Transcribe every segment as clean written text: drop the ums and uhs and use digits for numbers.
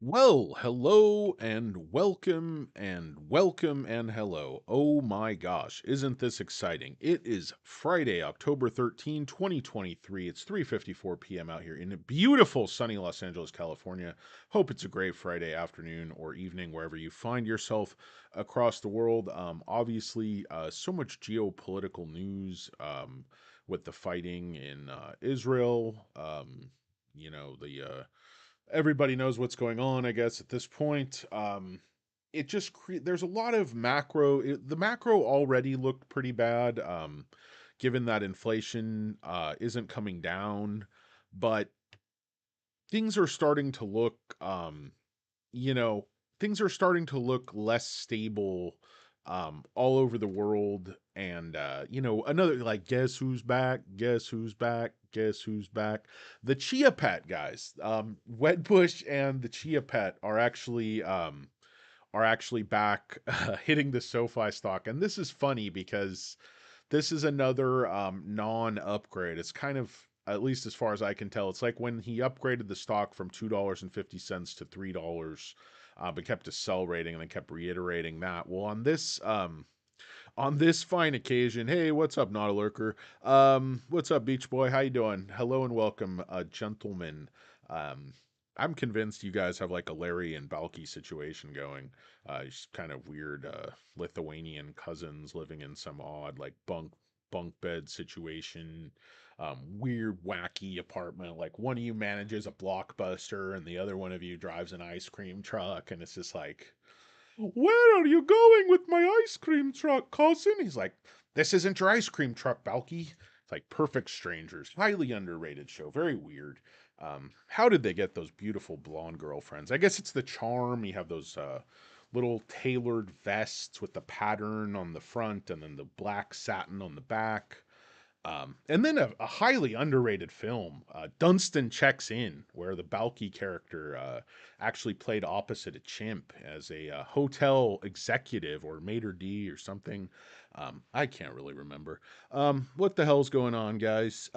Well, hello and welcome and welcome and hello. Oh my gosh, isn't this exciting? It is Friday, October 13, 2023. It's 3:54 p.m. out here in beautiful sunny Los Angeles, California. Hope it's a great Friday afternoon or evening wherever you find yourself across the world. Obviously, so much geopolitical news with the fighting in Israel. The everybody knows what's going on, I guess, at this point. It just there's a lot of the macro already looked pretty bad, given that inflation isn't coming down, but things are starting to look you know, things are starting to look less stable all over the world. And another, like, guess who's back? Guess who's back? Guess who's back? The Chia Pet guys. Wedbush and the Chia Pet are actually back hitting the SoFi stock. And this is funny because this is another non-upgrade. It's kind of, at least as far as I can tell, it's like when he upgraded the stock from $2.50 to $3, but kept a sell rating and then kept reiterating that. Well, on this fine occasion, hey, what's up, Not a Lurker? What's up, Beach Boy? How you doing? Hello and welcome, gentlemen. Um, I'm convinced you guys have like a Larry and Balky situation going. Just kind of weird Lithuanian cousins living in some odd like bunk bed situation. Weird, wacky apartment. Like one of you manages a blockbuster and the other one of you drives an ice cream truck, and it's just like, where are you going with my ice cream truck, cousin? He's like, this isn't your ice cream truck, Balky. It's like Perfect Strangers. Highly underrated show. Very weird. How did they get those beautiful blonde girlfriends? I guess it's the charm. You have those little tailored vests with the pattern on the front and then the black satin on the back. And then a highly underrated film, Dunstan Checks In, where the Balky character actually played opposite a chimp as a hotel executive or maitre d' or something. I can't really remember. What the hell's going on, guys?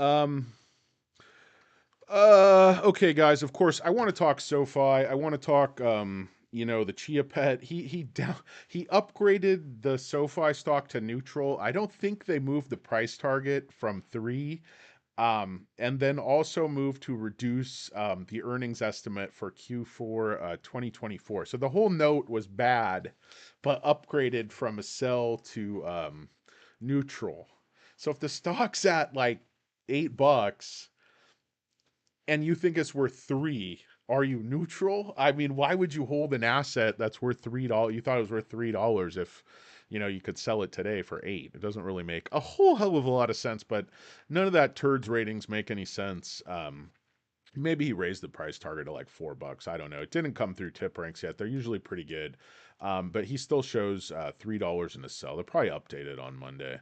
Okay, guys. Of course, I want to talk SoFi. I want to talk, the Chia Pet. He upgraded the SoFi stock to neutral. I don't think they moved the price target from 3, and then also moved to reduce the earnings estimate for Q4 2024. So the whole note was bad, but upgraded from a sell to neutral. So if the stock's at like $8 and you think it's worth 3, are you neutral? I mean, why would you hold an asset that's worth $3? You thought it was worth $3 if you could sell it today for 8. It doesn't really make a whole hell of a lot of sense, but none of that turds ratings make any sense. Maybe he raised the price target to like $4. I don't know. It didn't come through tip ranks yet. They're usually pretty good. But he still shows $3 in the sell. They'll probably update it on Monday.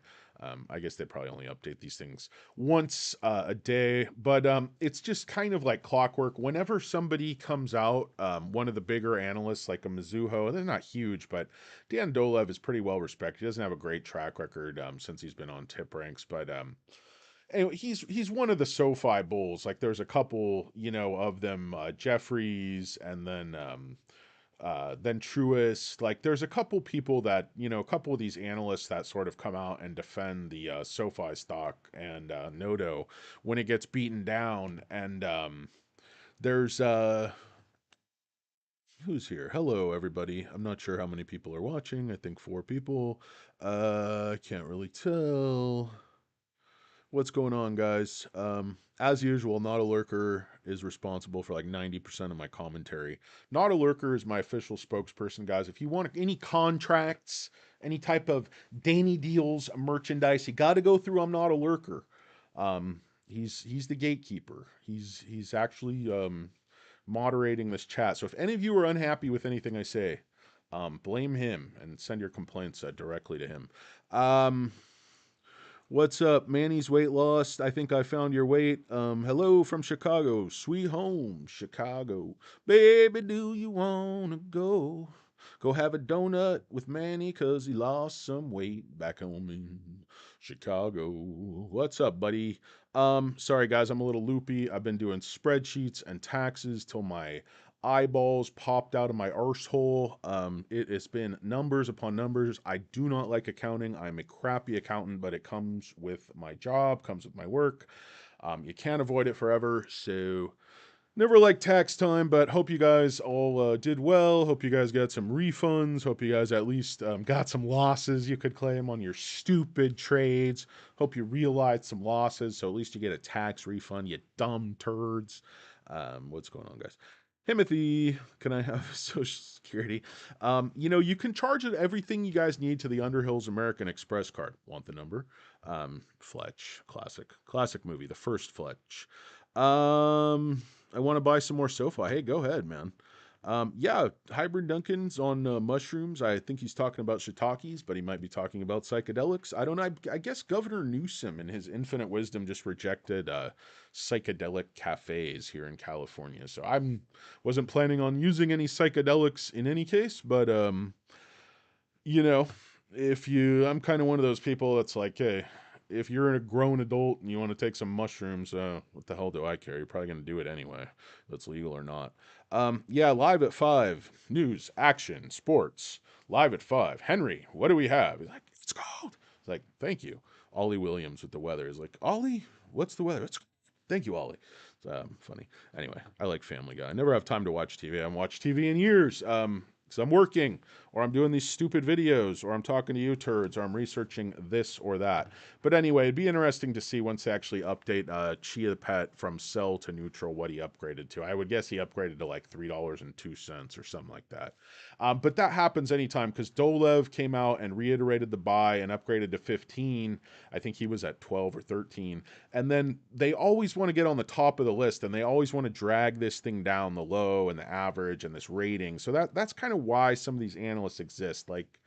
I guess they probably only update these things once a day, but it's just kind of like clockwork. Whenever somebody comes out, one of the bigger analysts like a Mizuho, they're not huge, but Dan Dolev is pretty well respected. He doesn't have a great track record since he's been on tip ranks, but anyway, he's one of the SoFi bulls. Like there's a couple, of them, Jeffries, and then Truist. Like there's a couple people that, a couple of these analysts that sort of come out and defend the SoFi stock and Nodo when it gets beaten down. And there's who's here? Hello, everybody. I'm not sure how many people are watching. I think 4 people. I can't really tell. What's going on, guys? As usual, Not a Lurker is responsible for like 90% of my commentary. Not a Lurker is my official spokesperson, guys. If you want any contracts, any type of DannyDealz merchandise, you got to go through I'm Not a Lurker. He's the gatekeeper. He's actually moderating this chat. So if any of you are unhappy with anything I say, blame him and send your complaints directly to him. What's up, Manny's weight loss? I think I found your weight. Hello from Chicago. Sweet home, Chicago. Baby, do you wanna go? Go have a donut with Manny cause he lost some weight back home in Chicago. What's up, buddy? Sorry guys, I'm a little loopy. I've been doing spreadsheets and taxes till my eyeballs popped out of my arsehole. It has been numbers upon numbers. I do not like accounting. I'm a crappy accountant, but it comes with my job, comes with my work. You can't avoid it forever. So never like tax time, but hope you guys all did well. Hope you guys got some refunds. Hope you guys at least got some losses you could claim on your stupid trades. Hope you realized some losses, so at least you get a tax refund, you dumb turds. What's going on, guys? Timothy, can I have Social Security? You can charge it everything you guys need to the Underhills American Express card. Want the number? Fletch, classic movie, the first Fletch. I want to buy some more SoFi. Hey, go ahead, man. Yeah, Hybrid Duncan's on mushrooms. I think he's talking about shiitakes, but he might be talking about psychedelics. I don't know. I guess Governor Newsom, in his infinite wisdom, just rejected psychedelic cafes here in California. So I wasn't planning on using any psychedelics in any case, but you know, if you, I'm kind of one of those people that's like, hey, if you're a grown adult and you want to take some mushrooms, what the hell do I care? You're probably going to do it anyway, if it's legal or not. Yeah, live at 5. News, action, sports. Live at 5. Henry, what do we have? He's like, it's cold. It's like, thank you. Ollie Williams with the weather is like, Ollie, what's the weather? Thank you, Ollie. It's funny. Anyway, I like Family Guy. I never have time to watch TV. I haven't watched TV in years. Because I'm working, or I'm doing these stupid videos, or I'm talking to you turds, or I'm researching this or that. But anyway, it'd be interesting to see once they actually update Chia Pet from sell to neutral, what he upgraded to. I would guess he upgraded to like $3.02 or something like that. But that happens anytime because Dolev came out and reiterated the buy and upgraded to 15. I think he was at 12 or 13. And then they always want to get on the top of the list and they always want to drag this thing down, the low and the average and this rating. So that's kind of why some of these analysts exist. Like,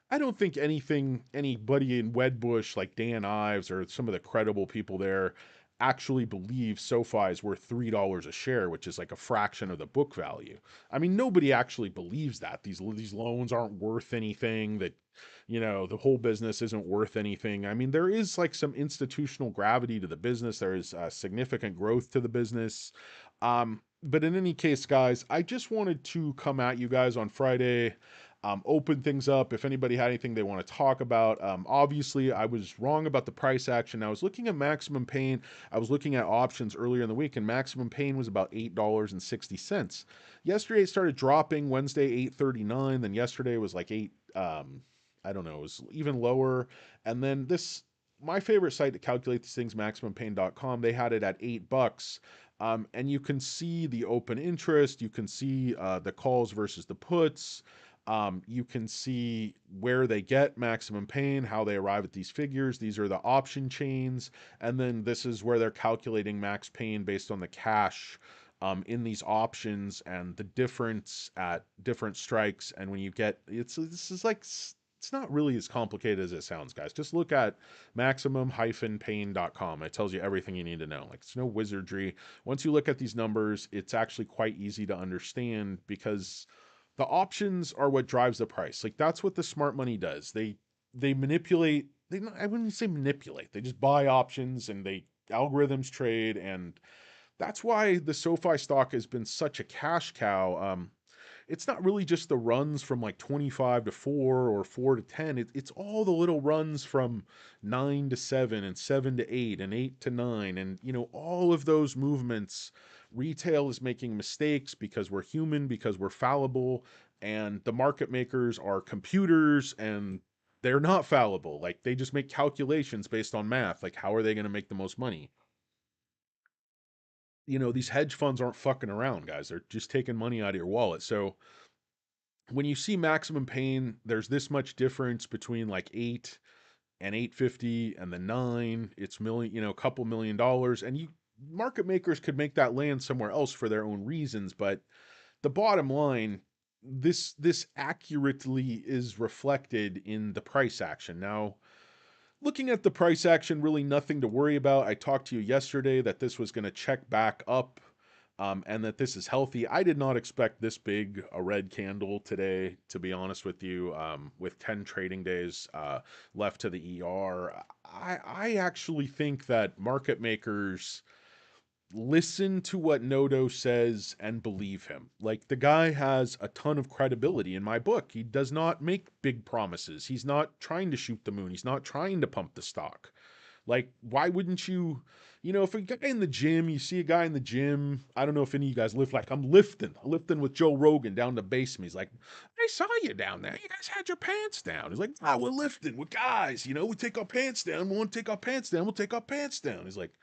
I don't think anybody in Wedbush like Dan Ives or some of the credible people there actually believe SoFi is worth $3 a share, which is like a fraction of the book value. I mean, nobody actually believes that. These loans aren't worth anything, that the whole business isn't worth anything. I mean, there is like some institutional gravity to the business. There is significant growth to the business. But in any case, guys, I just wanted to come at you guys on Friday, open things up. If anybody had anything they want to talk about, obviously I was wrong about the price action. I was looking at Maximum Pain. I was looking at options earlier in the week, and Maximum Pain was about $8.60. Yesterday it started dropping. Wednesday 8.39. Then yesterday was like eight. I don't know. It was even lower. And then my favorite site to calculate these things, MaximumPain.com. They had it at $8. And you can see the open interest. You can see the calls versus the puts. You can see where they get maximum pain, how they arrive at these figures. These are the option chains. And then this is where they're calculating max pain based on the cash in these options and the difference at different strikes. And when you get, this is like, it's not really as complicated as it sounds, guys. Just look at maximum-pain.com. It tells you everything you need to know. Like, it's no wizardry. Once you look at these numbers, it's actually quite easy to understand because the options are what drives the price. Like, that's what the smart money does. They manipulate. I wouldn't say manipulate. They just buy options and they algorithms trade, and that's why the SoFi stock has been such a cash cow. It's not really just the runs from like 25 to 4 or 4 to 10. It's all the little runs from 9 to 7 and 7 to 8 and 8 to 9. And, all of those movements, retail is making mistakes because we're human, because we're fallible. And the market makers are computers and they're not fallible. Like, they just make calculations based on math. Like, how are they going to make the most money? These hedge funds aren't fucking around, guys. They're just taking money out of your wallet. So when you see maximum pain, there's this much difference between like 8 and 850 and the 9. It's million, a couple $1 million. And market makers could make that land somewhere else for their own reasons. But the bottom line, this accurately is reflected in the price action. Now, looking at the price action, really nothing to worry about. I talked to you yesterday that this was going to check back up, and that this is healthy. I did not expect this big a red candle today, to be honest with you, with 10 trading days left to the ER. I actually think that market makers, listen to what Noto says and believe him. Like, the guy has a ton of credibility in my book. He does not make big promises. He's not trying to shoot the moon. He's not trying to pump the stock. Like, why wouldn't you? If a guy in the gym, you see a guy in the gym, I don't know if any of you guys lift, like, I'm lifting with Joe Rogan down the basement. He's like, I saw you down there. You guys had your pants down. He's like, we're lifting with guys. We take our pants down. We want to take our pants down. We'll take our pants down. He's like,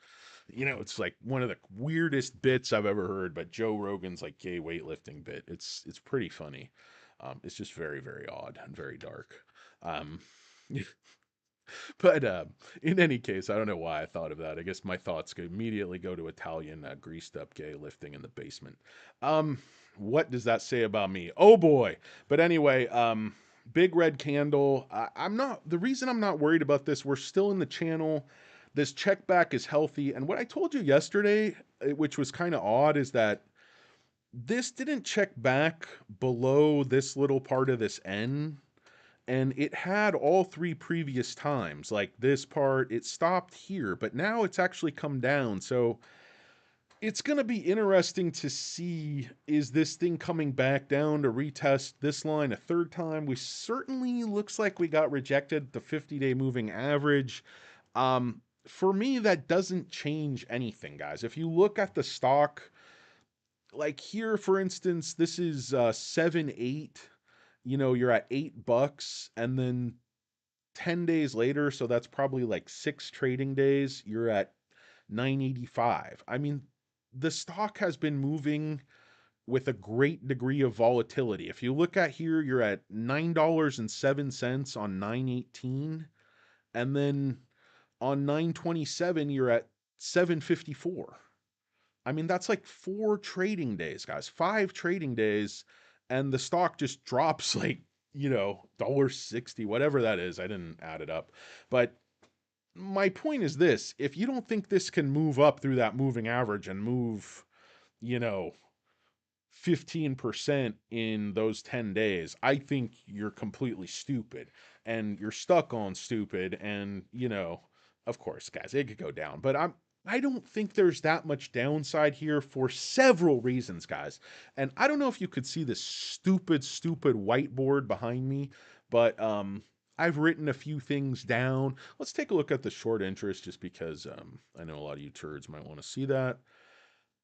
it's like one of the weirdest bits I've ever heard. But Joe Rogan's like gay weightlifting bit. It's pretty funny. It's just very, very odd and very dark. Um, But in any case, I don't know why I thought of that. I guess my thoughts immediately go to Italian greased up gay lifting in the basement. Um, what does that say about me? Oh boy. But anyway, big red candle. I'm not, the reason I'm not worried about this, we're still in the channel. This check back is healthy. And what I told you yesterday, which was kind of odd, is that this didn't check back below this little part of this N, and it had all three previous times. Like this part, it stopped here, but now it's actually come down. So it's going to be interesting to see, is this thing coming back down to retest this line a third time? We certainly looks like we got rejected the 50-day moving average. For me, that doesn't change anything, guys. If you look at the stock, like here, for instance, this is 7-8. You're at $8, and then 10 days later, so that's probably like 6 trading days, you're at 985. I mean, the stock has been moving with a great degree of volatility. If you look at here, you're at $9.07 on 918, and then on 927 you're at 754. I mean, that's like 4 trading days, guys. 5 trading days, and the stock just drops like, $1.60, whatever that is. I didn't add it up. But my point is this: if you don't think this can move up through that moving average and move, you know, 15% in those 10 days, I think you're completely stupid, and you're stuck on stupid. And, of course, guys, it could go down, but I don't think there's that much downside here for several reasons, guys. And I don't know if you could see this stupid, stupid whiteboard behind me, but I've written a few things down. Let's take a look at the short interest, just because I know a lot of you turds might want to see that.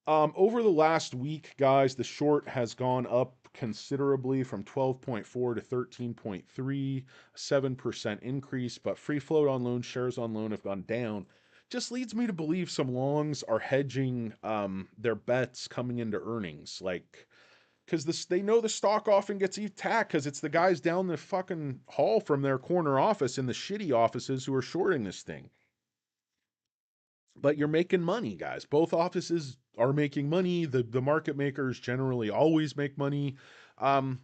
Over the last week, guys, the short has gone up considerably from 12.4 to 13.3, 7% increase, but free float on loan, shares on loan have gone down. Just leads me to believe some longs are hedging their bets coming into earnings. Like, because they know the stock often gets attacked because it's the guys down the fucking hall from their corner office in the shitty offices who are shorting this thing. But you're making money, guys. Both offices are making money. The market makers generally always make money. Um,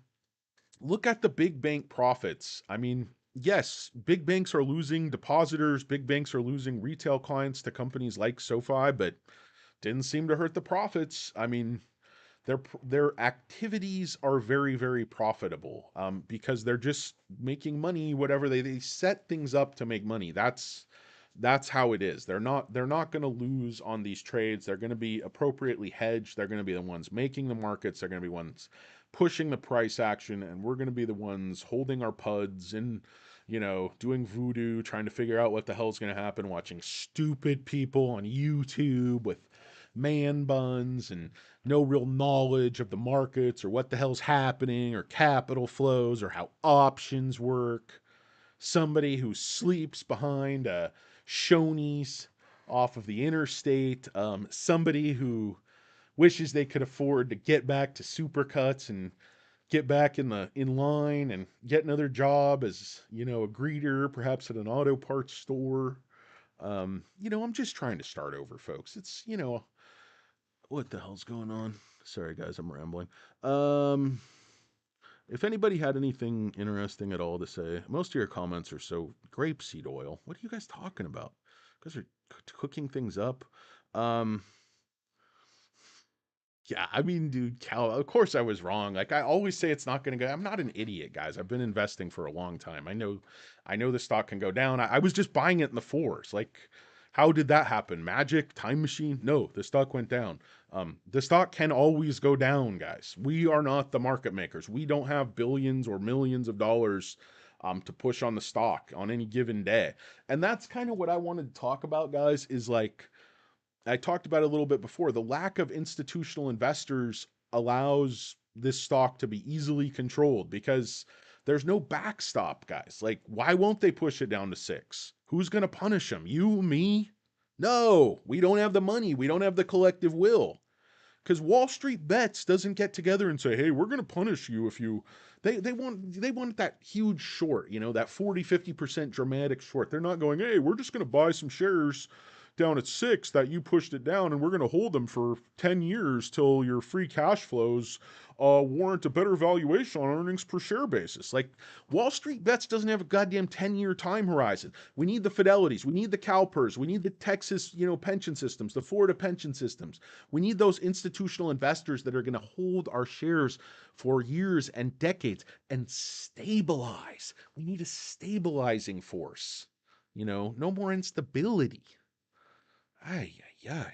Look at the big bank profits. I mean, yes, big banks are losing depositors. Big banks are losing retail clients to companies like SoFi, but didn't seem to hurt the profits. I mean, their activities are very, very profitable, because they're just making money. Whatever they set things up to make money. That's how it is. They're not going to lose on these trades. They're going to be appropriately hedged. They're going to be the ones making the markets. They're going to be ones pushing the price action, and we're going to be the ones holding our puds and, doing voodoo, trying to figure out what the hell's going to happen, watching stupid people on YouTube with man buns and no real knowledge of the markets or what the hell's happening or capital flows or how options work. Somebody who sleeps behind a Shoney's off of the interstate. Somebody who wishes they could afford to get back to Supercuts and get back in line and get another job as, a greeter, perhaps at an auto parts store. I'm just trying to start over, folks. It's, what the hell's going on? Sorry, guys, I'm rambling. Um, if anybody had anything interesting at all to say, most of your comments are so grapeseed oil. What are you guys talking about? You guys are cooking things up. Um, yeah, I mean, dude, Cal, of course I was wrong. Like I always say, it's not going to go. I'm not an idiot, guys. I've been investing for a long time. I know the stock can go down. I was just buying it in the fours. Like, How did that happen? Magic? Time machine? No, the stock went down. The stock can always go down, guys. We are not the market makers. We don't have billions or millions of dollars to push on the stock on any given day. And that's kind of what I wanted to talk about, guys, is like I talked about it a little bit before. The lack of institutional investors allows this stock to be easily controlled because there's no backstop, guys. Like, why won't they push it down to six? Who's going to punish them? You, me? No, we don't have the money. We don't have the collective will. Because Wall Street Bets doesn't get together and say, "Hey, we're going to punish you if you." They want that huge short, that 40-50% dramatic short. They're not going, "Hey, we're just going to buy some shares down at six that you pushed it down, and we're going to hold them for 10 years till your free cash flows warrant a better valuation on earnings per share basis." Like, Wall Street Bets doesn't have a goddamn 10-year time horizon. We need the Fidelities, we need the CalPERS, we need the Texas, pension systems, the Florida pension systems. We need those institutional investors that are going to hold our shares for years and decades and stabilize. We need a stabilizing force. No more instability. Ay, ay, ay.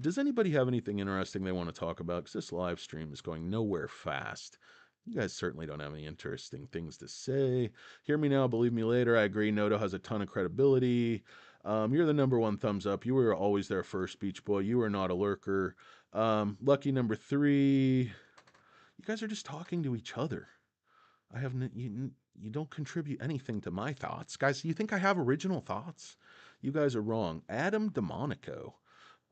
Does anybody have anything interesting they want to talk about? Because this live stream is going nowhere fast. You guys certainly don't have any interesting things to say. Hear me now, believe me later. I agree. Noto has a ton of credibility. You're the number one thumbs up. You were always there first, Beach Boy. You are not a lurker. Lucky number 3. You guys are just talking to each other. You don't contribute anything to my thoughts. Guys, you think I have original thoughts? You guys are wrong. Adam DeMonico.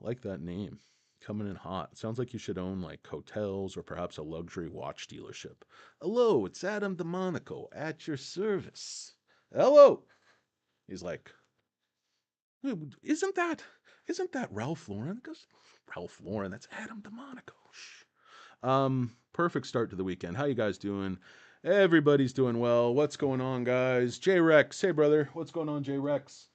Like that name. Coming in hot. Sounds like you should own like hotels or perhaps a luxury watch dealership. Hello, it's Adam DeMonico at your service. Hello. He's like, isn't that Ralph Lauren? Goes, Ralph Lauren, that's Adam DeMonico. Shh. Perfect start to the weekend. How you guys doing? Everybody's doing well. What's going on, guys? J Rex, hey brother, what's going on, J Rex?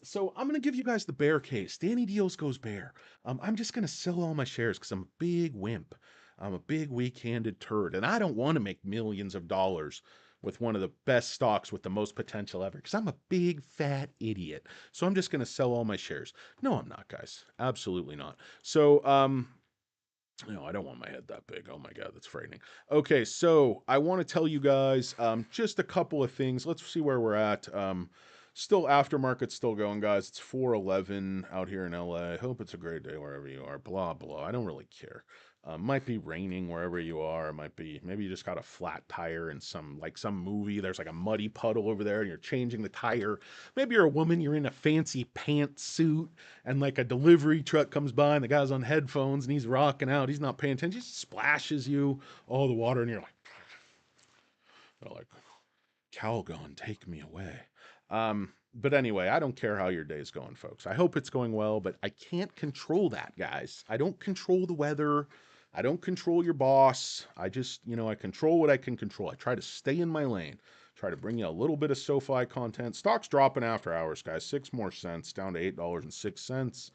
So I'm gonna give you guys the bear case. DannyDealz goes bear. I'm just gonna sell all my shares because I'm a big wimp. I'm a big weak-handed turd, and I don't want to make millions of dollars with one of the best stocks with the most potential ever because I'm a big fat idiot. So I'm just gonna sell all my shares. No, I'm not, guys. Absolutely not. So no, I don't want my head that big. Oh my God, that's frightening. Okay, so I want to tell you guys just a couple of things. Let's see where we're at. Still aftermarket's still going, guys. It's 4:11 out here in LA. Hope it's a great day wherever you are. Blah blah. I don't really care. Might be raining wherever you are. It might be maybe you just got a flat tire in some movie. There's like a muddy puddle over there, and you're changing the tire. Maybe you're a woman. You're in a fancy pantsuit, and like a delivery truck comes by, and the guy's on headphones, and he's rocking out. He's not paying attention. He just splashes you all the water, and you're like, Calgon, take me away. But anyway, I don't care how your day's going, folks. I hope it's going well, but I can't control that, guys. I don't control the weather. I don't control your boss. I just, I control what I can control. I try to stay in my lane. Try to bring you a little bit of SoFi content. Stock's dropping after hours, guys. 6 more cents, down to $8.06.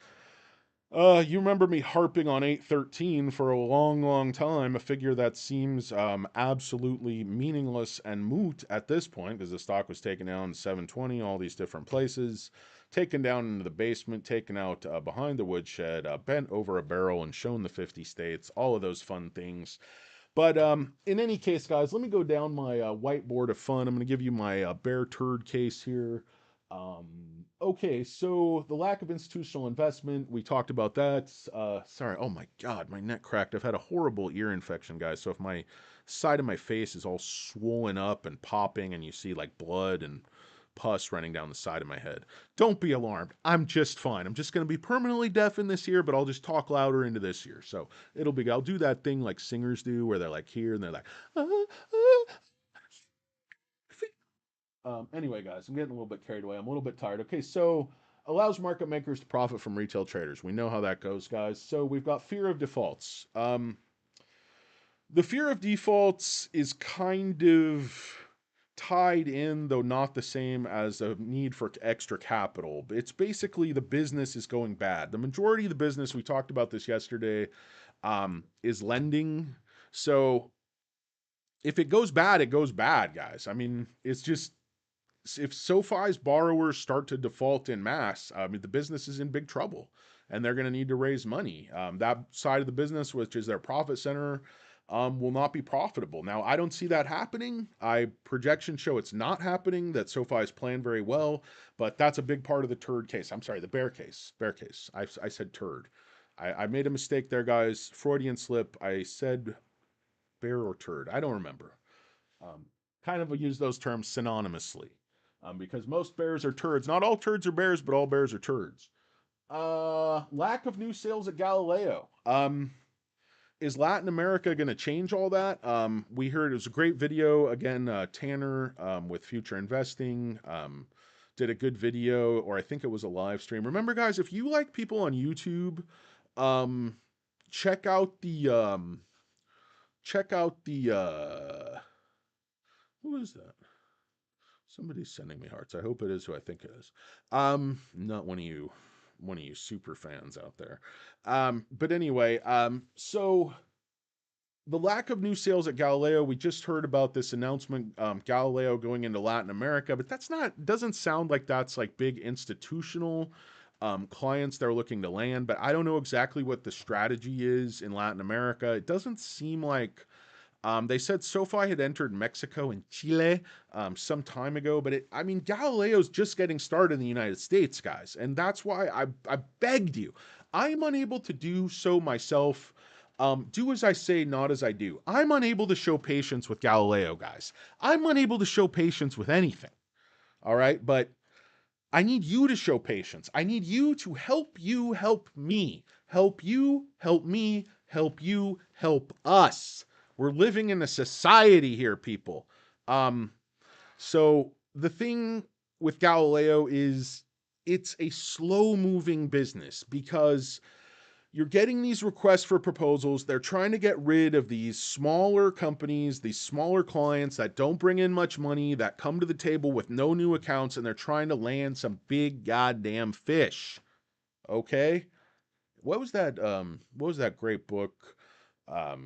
You remember me harping on 813 for a long, long time, a figure that seems absolutely meaningless and moot at this point because the stock was taken down to 720, all these different places, taken down into the basement, taken out behind the woodshed, bent over a barrel and shown the 50 states, all of those fun things. But in any case, guys, let me go down my whiteboard of fun. I'm going to give you my bear turd case here. Okay, so the lack of institutional investment, we talked about that. Sorry, oh my God, my neck cracked. I've had a horrible ear infection, guys. So if my side of my face is all swollen up and popping and you see like blood and pus running down the side of my head, don't be alarmed. I'm just fine. I'm just going to be permanently deaf in this ear, but I'll just talk louder into this ear. So I'll do that thing like singers do where they're like here and they're like, ah, ah, anyway, guys, I'm getting a little bit carried away. I'm a little bit tired. Okay, so allows market makers to profit from retail traders. We know how that goes, guys. So we've got fear of defaults. The fear of defaults is kind of tied in, though not the same as a need for extra capital. It's basically the business is going bad. The majority of the business, we talked about this yesterday, is lending. So if it goes bad, it goes bad, guys. I mean, it's just if SoFi's borrowers start to default in mass, I mean, the business is in big trouble, and they're going to need to raise money. That side of the business, which is their profit center, will not be profitable. Now, I don't see that happening. Projections show it's not happening. That SoFi is planned very well, but that's a big part of the turd case. I'm sorry, the bear case. Bear case. I said turd. I made a mistake there, guys. Freudian slip. I said bear or turd. I don't remember. Um, kind of use those terms synonymously, because most bears are turds. Not all turds are bears, but all bears are turds. Lack of new sales at Galileo. Is Latin America going to change all that? We heard it was a great video. Again, Tanner with Future Investing did a good video, or I think it was a live stream. Remember, guys, if you like people on YouTube, um, check out the who is that? Somebody's sending me hearts. I hope it is who I think it is. Not one of you super fans out there. But anyway, so the lack of new sales at Galileo, we just heard about this announcement, Galileo going into Latin America, but doesn't sound like that's like big institutional clients they're looking to land. But I don't know exactly what the strategy is in Latin America. It doesn't seem like they said SoFi had entered Mexico and Chile some time ago, but I mean, Galileo's just getting started in the United States, guys, and that's why I begged you. I am unable to do so myself. Do as I say, not as I do. I'm unable to show patience with Galileo, guys. I'm unable to show patience with anything. All right, but I need you to show patience. I need you to help me. Help you, help me, help you, help us. We're living in a society here, people. Um, so the thing with Galileo is it's a slow moving business because you're getting these requests for proposals. They're trying to get rid of these smaller companies, these smaller clients that don't bring in much money, that come to the table with no new accounts, and they're trying to land some big goddamn fish. Okay? What was that great book?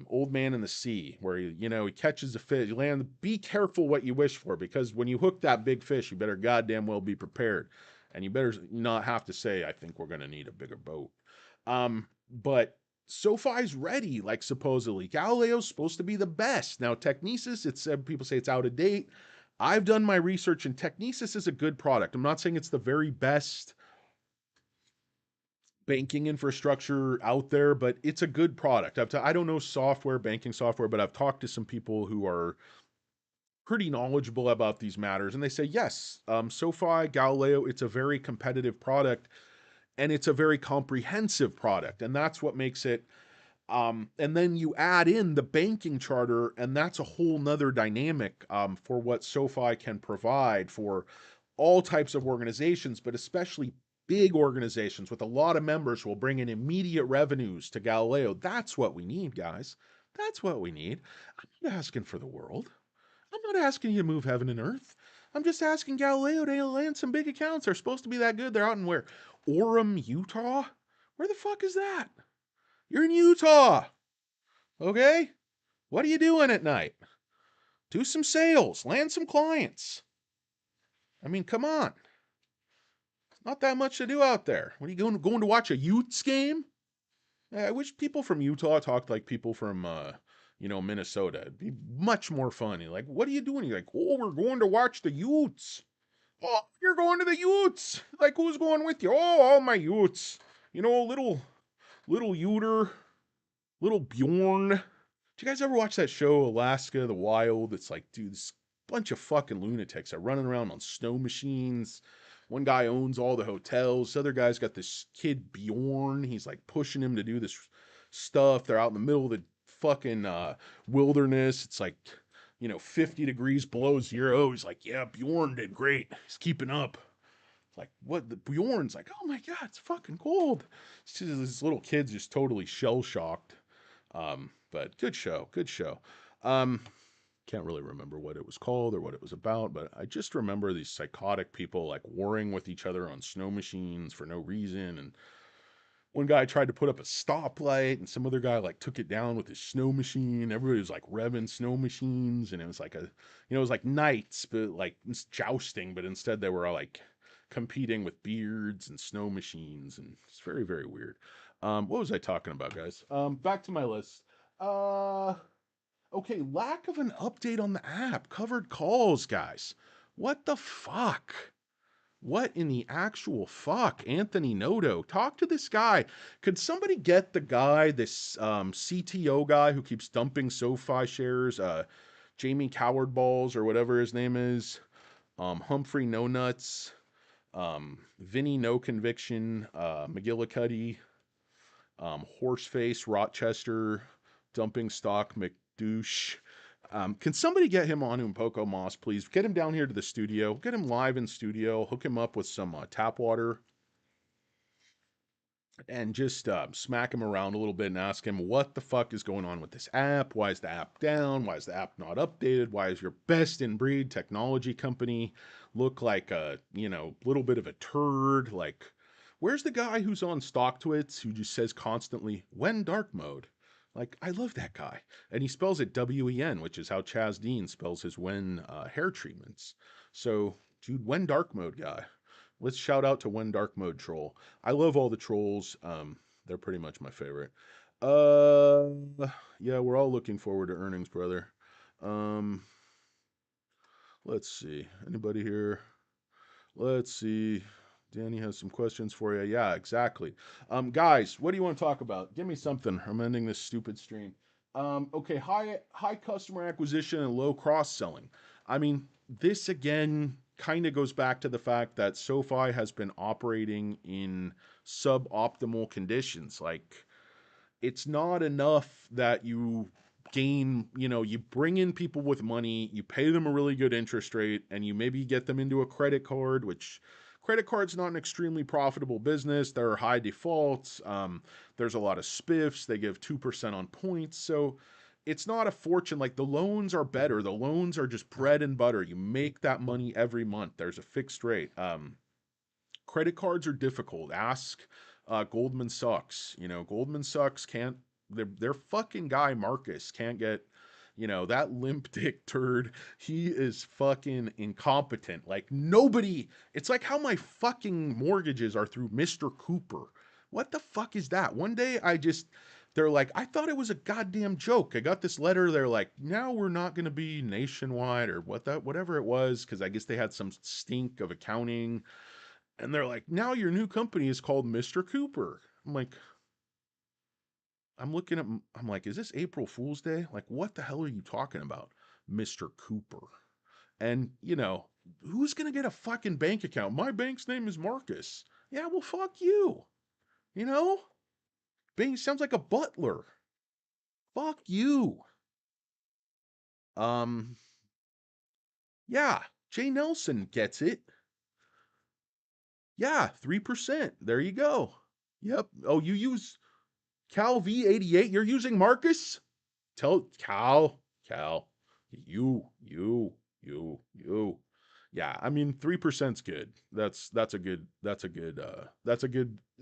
Old Man in the Sea, where he catches a fish. Be careful what you wish for, because when you hook that big fish, you better goddamn well be prepared. And you better not have to say, I think we're gonna need a bigger boat. But SoFi's ready, like supposedly. Galileo's supposed to be the best. Now, Technesis, people say it's out of date. I've done my research, and Technesis is a good product. I'm not saying it's the very best banking infrastructure out there, but it's a good product. I don't know banking software, but I've talked to some people who are pretty knowledgeable about these matters, and they say yes, SoFi, Galileo, it's a very competitive product, and it's a very comprehensive product, and that's what makes it. And then you add in the banking charter, and that's a whole nother dynamic for what SoFi can provide for all types of organizations, but especially big organizations with a lot of members who will bring in immediate revenues to Galileo. That's what we need, guys. That's what we need. I'm not asking for the world. I'm not asking you to move heaven and earth. I'm just asking Galileo to land some big accounts. They're supposed to be that good. They're out in where? Orem, Utah? Where the fuck is that? You're in Utah. Okay? What are you doing at night? Do some sales, land some clients. I mean, come on. Not that much to do out there. What are you going to watch a Utes game? I wish people from Utah talked like people from Minnesota. It'd be much more funny. Like, what are you doing? You're like, oh, we're going to watch the Utes. Oh, you're going to the Utes. Like, who's going with you? Oh, all my Utes. Little Uter, little Bjorn. Did you guys ever watch that show, Alaska, the Wild? It's like, dude, this bunch of fucking lunatics are running around on snow machines. One guy owns all the hotels. The other guy's got this kid, Bjorn. He's like pushing him to do this stuff. They're out in the middle of the fucking wilderness. It's like, 50 degrees below zero. He's like, yeah, Bjorn did great. He's keeping up. It's like, what? The Bjorn's like, oh my God, it's fucking cold. This little kid's just totally shell shocked. But good show. Good show. Can't really remember what it was called or what it was about, but I just remember these psychotic people like warring with each other on snow machines for no reason. And one guy tried to put up a stoplight, and some other guy like took it down with his snow machine. Everybody was like revving snow machines, and it was like it was like knights, but like jousting, but instead they were all like competing with beards and snow machines, and it's very, very weird. What was I talking about, guys? Back to my list. Uh, okay, lack of an update on the app. Covered calls, guys. What the fuck? What in the actual fuck? Anthony Noto, talk to this guy. Could somebody get the guy, this CTO guy who keeps dumping SoFi shares, Jamie Coward Balls or whatever his name is, Humphrey No Nuts, Vinny No Conviction, McGillicuddy, Horseface, Rochester, Dumping Stock, McDouche. Can somebody get him on Poco Mas, please? Get him down here to the studio. Get him live in studio. Hook him up with some tap water and just smack him around a little bit and ask him what the fuck is going on with this app. Why is the app down? Why is the app not updated? Why is your best in breed technology company look like a little bit of a turd? Like, where's the guy who's on StockTwits who just says constantly when dark mode? Like, I love that guy, and he spells it WEN, which is how Chaz Dean spells his when hair treatments. So, dude, when dark mode guy. Let's shout out to When Dark Mode Troll. I love all the trolls. They're pretty much my favorite. Uh, yeah, we're all looking forward to earnings, brother. Um, let's see. Anybody here? Let's see. Danny has some questions for you. Yeah, exactly. Guys, what do you want to talk about? Give me something. I'm ending this stupid stream. Okay, high customer acquisition and low cross selling. I mean, this again kind of goes back to the fact that SoFi has been operating in suboptimal conditions. Like, it's not enough that you gain, you bring in people with money, you pay them a really good interest rate, and you maybe get them into a credit card, which credit card's not an extremely profitable business. There are high defaults. There's a lot of spiffs. They give 2% on points. So it's not a fortune. Like, the loans are better. The loans are just bread and butter. You make that money every month. There's a fixed rate. Credit cards are difficult. Ask Goldman Sachs. Goldman Sachs can't. Their fucking guy Marcus can't get. That limp dick turd. He is fucking incompetent. Like, nobody. It's like how my fucking mortgages are through Mr. Cooper. What the fuck is that? One day they're like, I thought it was a goddamn joke. I got this letter. They're like, now we're not going to be nationwide or whatever it was, because I guess they had some stink of accounting, and they're like, now your new company is called Mr. Cooper. I'm like, I'm like, is this April Fool's Day? Like, what the hell are you talking about, Mr. Cooper? And, who's going to get a fucking bank account? My bank's name is Marcus. Yeah, well, fuck you. You know? Bank sounds like a butler. Fuck you. Um, yeah, Jay Nelson gets it. Yeah, 3%. There you go. Yep. Oh, you use Cal V88, you're using Marcus? Tell Cal, you. Yeah, I mean 3%'s good. That's a good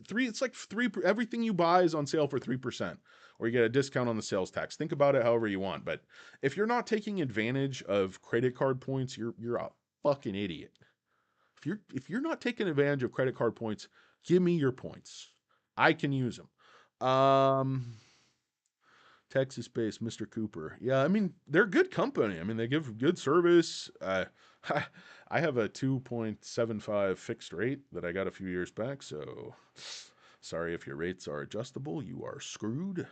three. It's like three. Everything you buy is on sale for 3%, or you get a discount on the sales tax. Think about it however you want, but if you're not taking advantage of credit card points, you're a fucking idiot. If you're not taking advantage of credit card points, give me your points. I can use them. Texas-based Mr. Cooper. Yeah, I mean, they're good company. I mean, they give good service. I have a 2.75 fixed rate that I got a few years back, so sorry if your rates are adjustable. You are screwed.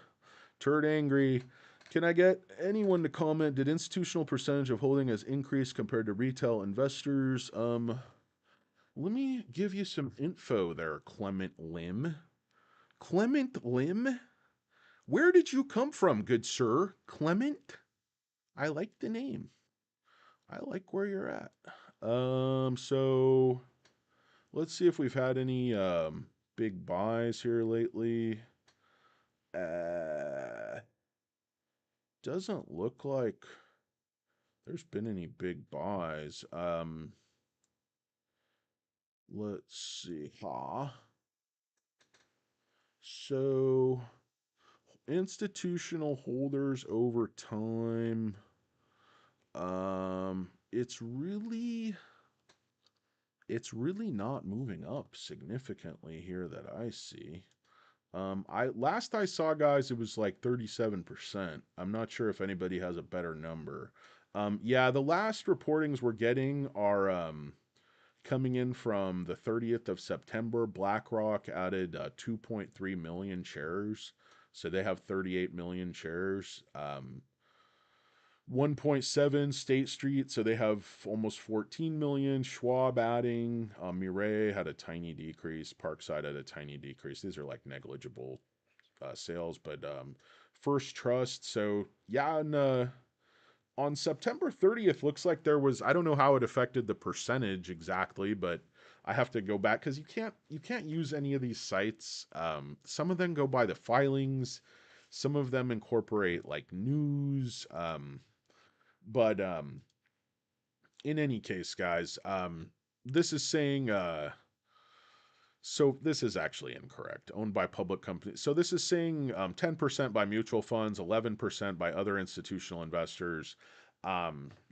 Turd Angry. Can I get anyone to comment? Did institutional percentage of holding has increased compared to retail investors? Let me give you some info there, Clement Lim. Clement Lim? Where did you come from, good sir? Clement? I like the name. I like where you're at. So let's see if we've had any big buys here lately. Doesn't look like there's been any big buys. Let's see. So institutional holders over time, it's really not moving up significantly here that I see. I last I saw, guys, it was like 37%. I'm not sure if anybody has a better number. Yeah, the last reportings we're getting are coming in from the 30th of September. BlackRock added 2.3 million shares, so they have 38 million shares. 1.7 State Street, so they have almost 14 million. Schwab adding, Mireille had a tiny decrease. Parkside had a tiny decrease. These are like negligible sales, but First Trust. So yeah, and on September 30th, looks like there was, I don't know how it affected the percentage exactly, but I have to go back because you can't use any of these sites. Some of them go by the filings, some of them incorporate like news. But in any case, guys, this is saying so this is actually incorrect. Owned by public companies. So this is saying 10% by mutual funds, 11% by other institutional investors.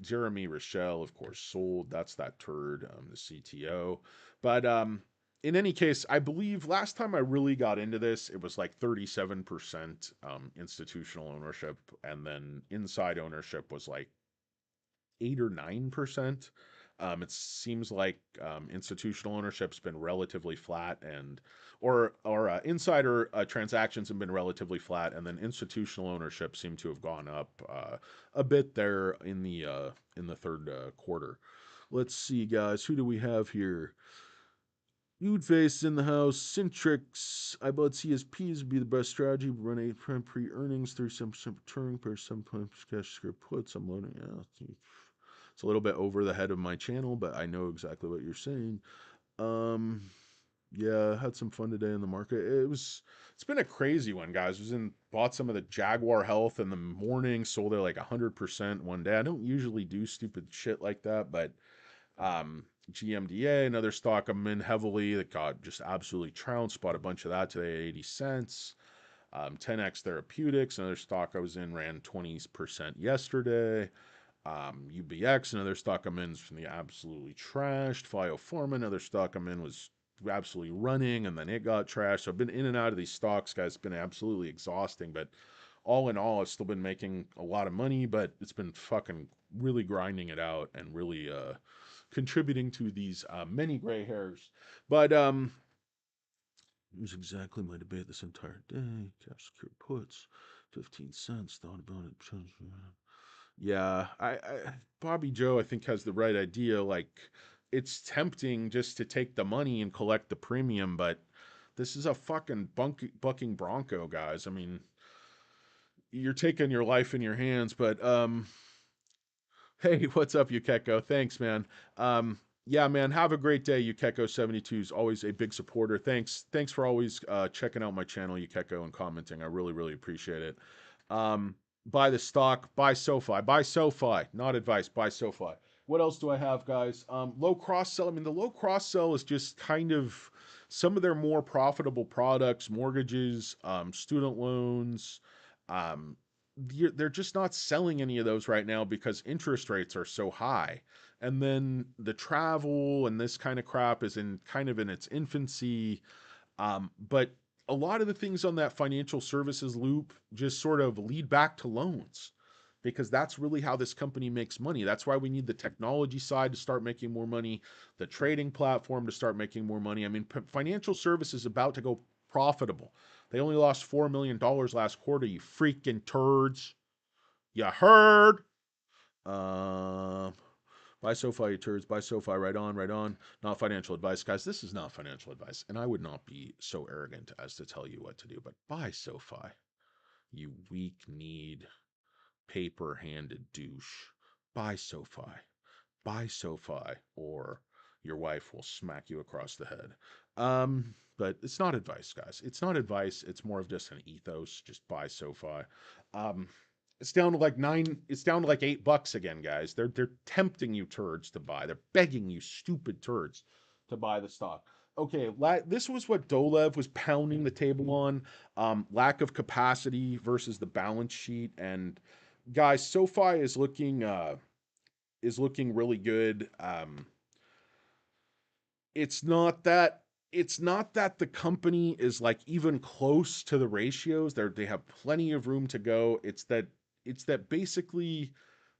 Jeremy Rochelle, of course, sold. That's that turd, the CTO. But in any case, I believe last time I really got into this, it was like 37% institutional ownership, and then inside ownership was like 8 or 9%. It seems like institutional ownership's been relatively flat, and or insider transactions have been relatively flat, and then institutional ownership seemed to have gone up a bit there in the third quarter. Let's see, guys. Who do we have here? Nude face in the house. Cintrix. I bought CSPs would be the best strategy. Run a pre earnings, 37% return, per sometimes cash script puts. I'm loading. Yeah, it's a little bit over the head of my channel, but I know exactly what you're saying. Um, yeah, had some fun today in the market. It's been a crazy one, guys. Bought some of the Jaguar Health in the morning, sold it like 100% one day. I don't usually do stupid shit like that, but GMDA, another stock I'm in heavily that got just absolutely trounced. Bought a bunch of that today at 80 cents. 10x Therapeutics, another stock I was in, ran 20% yesterday. UBX, another stock I'm in, is from the absolutely trashed. Pharma, another stock I'm in, was absolutely running, and then it got trashed. So I've been in and out of these stocks, guys. It's been absolutely exhausting, but all in all, I've still been making a lot of money, but it's been fucking really grinding it out and really contributing to these many gray hairs. But it was exactly my debate this entire day. Cash secure puts, 15 cents. Thought about it. Yeah, Bobby Joe, I think, has the right idea. Like, it's tempting just to take the money and collect the premium, but this is a fucking bucking bronco, guys. I mean, you're taking your life in your hands, but hey, what's up, Yukeko? Thanks, man. Yeah, man, have a great day. Yukeko72 is always a big supporter. Thanks for always checking out my channel, Yukeko, and commenting. I really, really appreciate it. Buy the stock, buy SoFi, not advice, buy SoFi. What else do I have, guys? Low cross sell. I mean, the low cross sell is just kind of some of their more profitable products, mortgages, student loans. Um, they're just not selling any of those right now because interest rates are so high. And then the travel and this kind of crap is in kind of in its infancy. But a lot of the things on that financial services loop just sort of lead back to loans because that's really how this company makes money. That's why we need the technology side to start making more money, the trading platform to start making more money. I mean, financial services is about to go profitable. They only lost $4 million last quarter, you freaking turds. You heard? Uh, buy SoFi, you turds. Buy SoFi, right on, right on. Not financial advice, guys. This is not financial advice, and I would not be so arrogant as to tell you what to do, but buy SoFi, you weak-kneed, paper-handed douche. Buy SoFi. Buy SoFi, or your wife will smack you across the head. But it's not advice, guys. It's not advice. It's more of just an ethos. Just buy SoFi. Um, it's down to like It's down to like $8 again, guys. They're tempting you turds to buy. They're begging you, stupid turds, to buy the stock. Okay, this was what Dolev was pounding the table on. Lack of capacity versus the balance sheet. And guys, SoFi is looking really good. It's not that it's not that the company is like even close to the ratios. They have plenty of room to go. It's that basically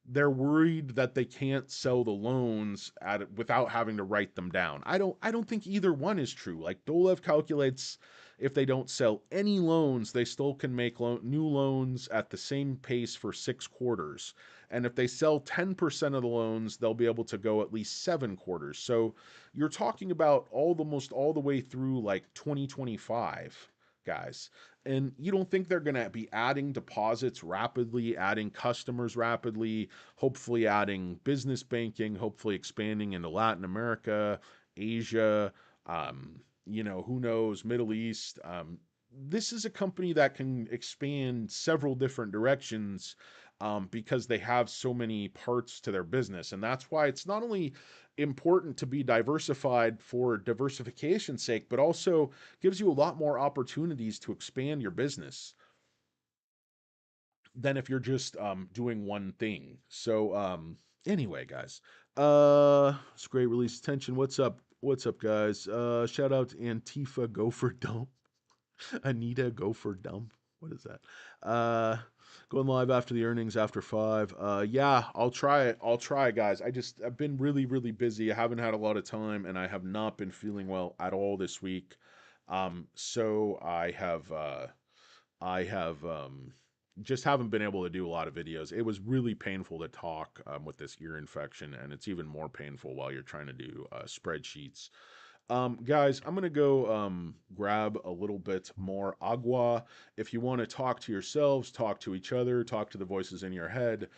they're worried that they can't sell the loans without having to write them down. I don't think either one is true. Like Dolev calculates if they don't sell any loans, they still can make new loans at the same pace for 6 quarters. And if they sell 10% of the loans, they'll be able to go at least 7 quarters. So you're talking about almost all the way through like 2025, guys. And you don't think they're going to be adding deposits rapidly, adding customers rapidly, hopefully adding business banking, hopefully expanding into Latin America, Asia, who knows, Middle East. This is a company that can expand several different directions because they have so many parts to their business. And that's why it's not only important to be diversified for diversification's sake, but also gives you a lot more opportunities to expand your business than if you're just doing one thing. So anyway, guys, it's great release attention. What's up? What's up, guys? Shout out to Antifa, go for dump. Anita, go for dump. What is that? Going live after the earnings after 5. Yeah, I'll try it. I'll try, guys. I've been really, really busy. I haven't had a lot of time, and I have not been feeling well at all this week. So I have just haven't been able to do a lot of videos. It was really painful to talk with this ear infection, and it's even more painful while you're trying to do spreadsheets. Guys, I'm gonna go grab a little bit more agua. If you want to talk to yourselves, talk to each other, talk to the voices in your head,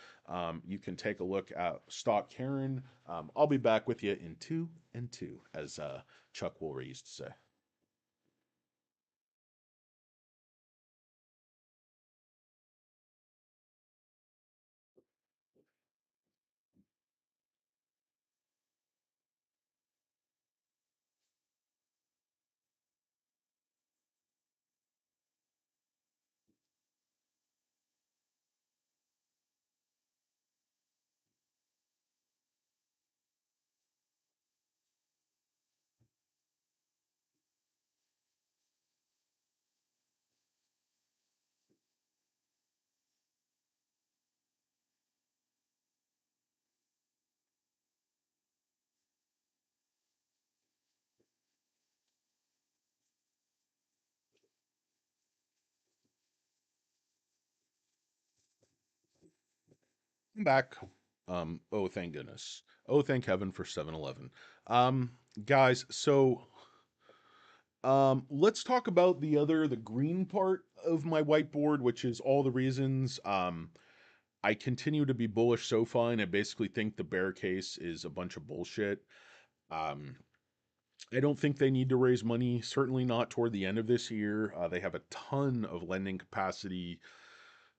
you can take a look at Stock Karen. I'll be back with you in 2 and 2, as Chuck Woolery used to say. I'm back. Oh, thank goodness. Oh, thank heaven for 7-Eleven. Um, guys, so let's talk about the green part of my whiteboard, which is all the reasons I continue to be bullish so far, and I basically think the bear case is a bunch of bullshit. Um, I don't think they need to raise money, certainly not toward the end of this year. They have a ton of lending capacity,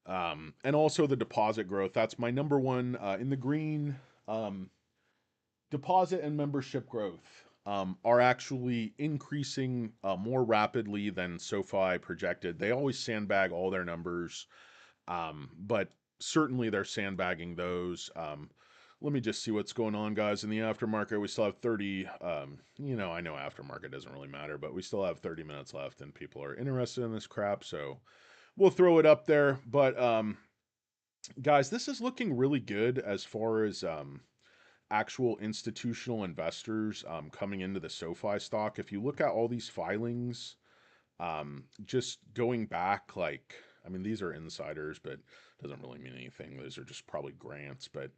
and also the deposit growth. That's my number one in the green. Um, Deposit and membership growth are actually increasing more rapidly than SoFi projected. They always sandbag all their numbers, but certainly they're sandbagging those. Let me just see what's going on, guys. In the aftermarket, we still have 30. I know aftermarket doesn't really matter, but we still have 30 minutes left, and people are interested in this crap, so we'll throw it up there. But guys, this is looking really good as far as actual institutional investors coming into the SoFi stock. If you look at all these filings, just going back, like, I mean, these are insiders, but doesn't really mean anything. Those are just probably grants, but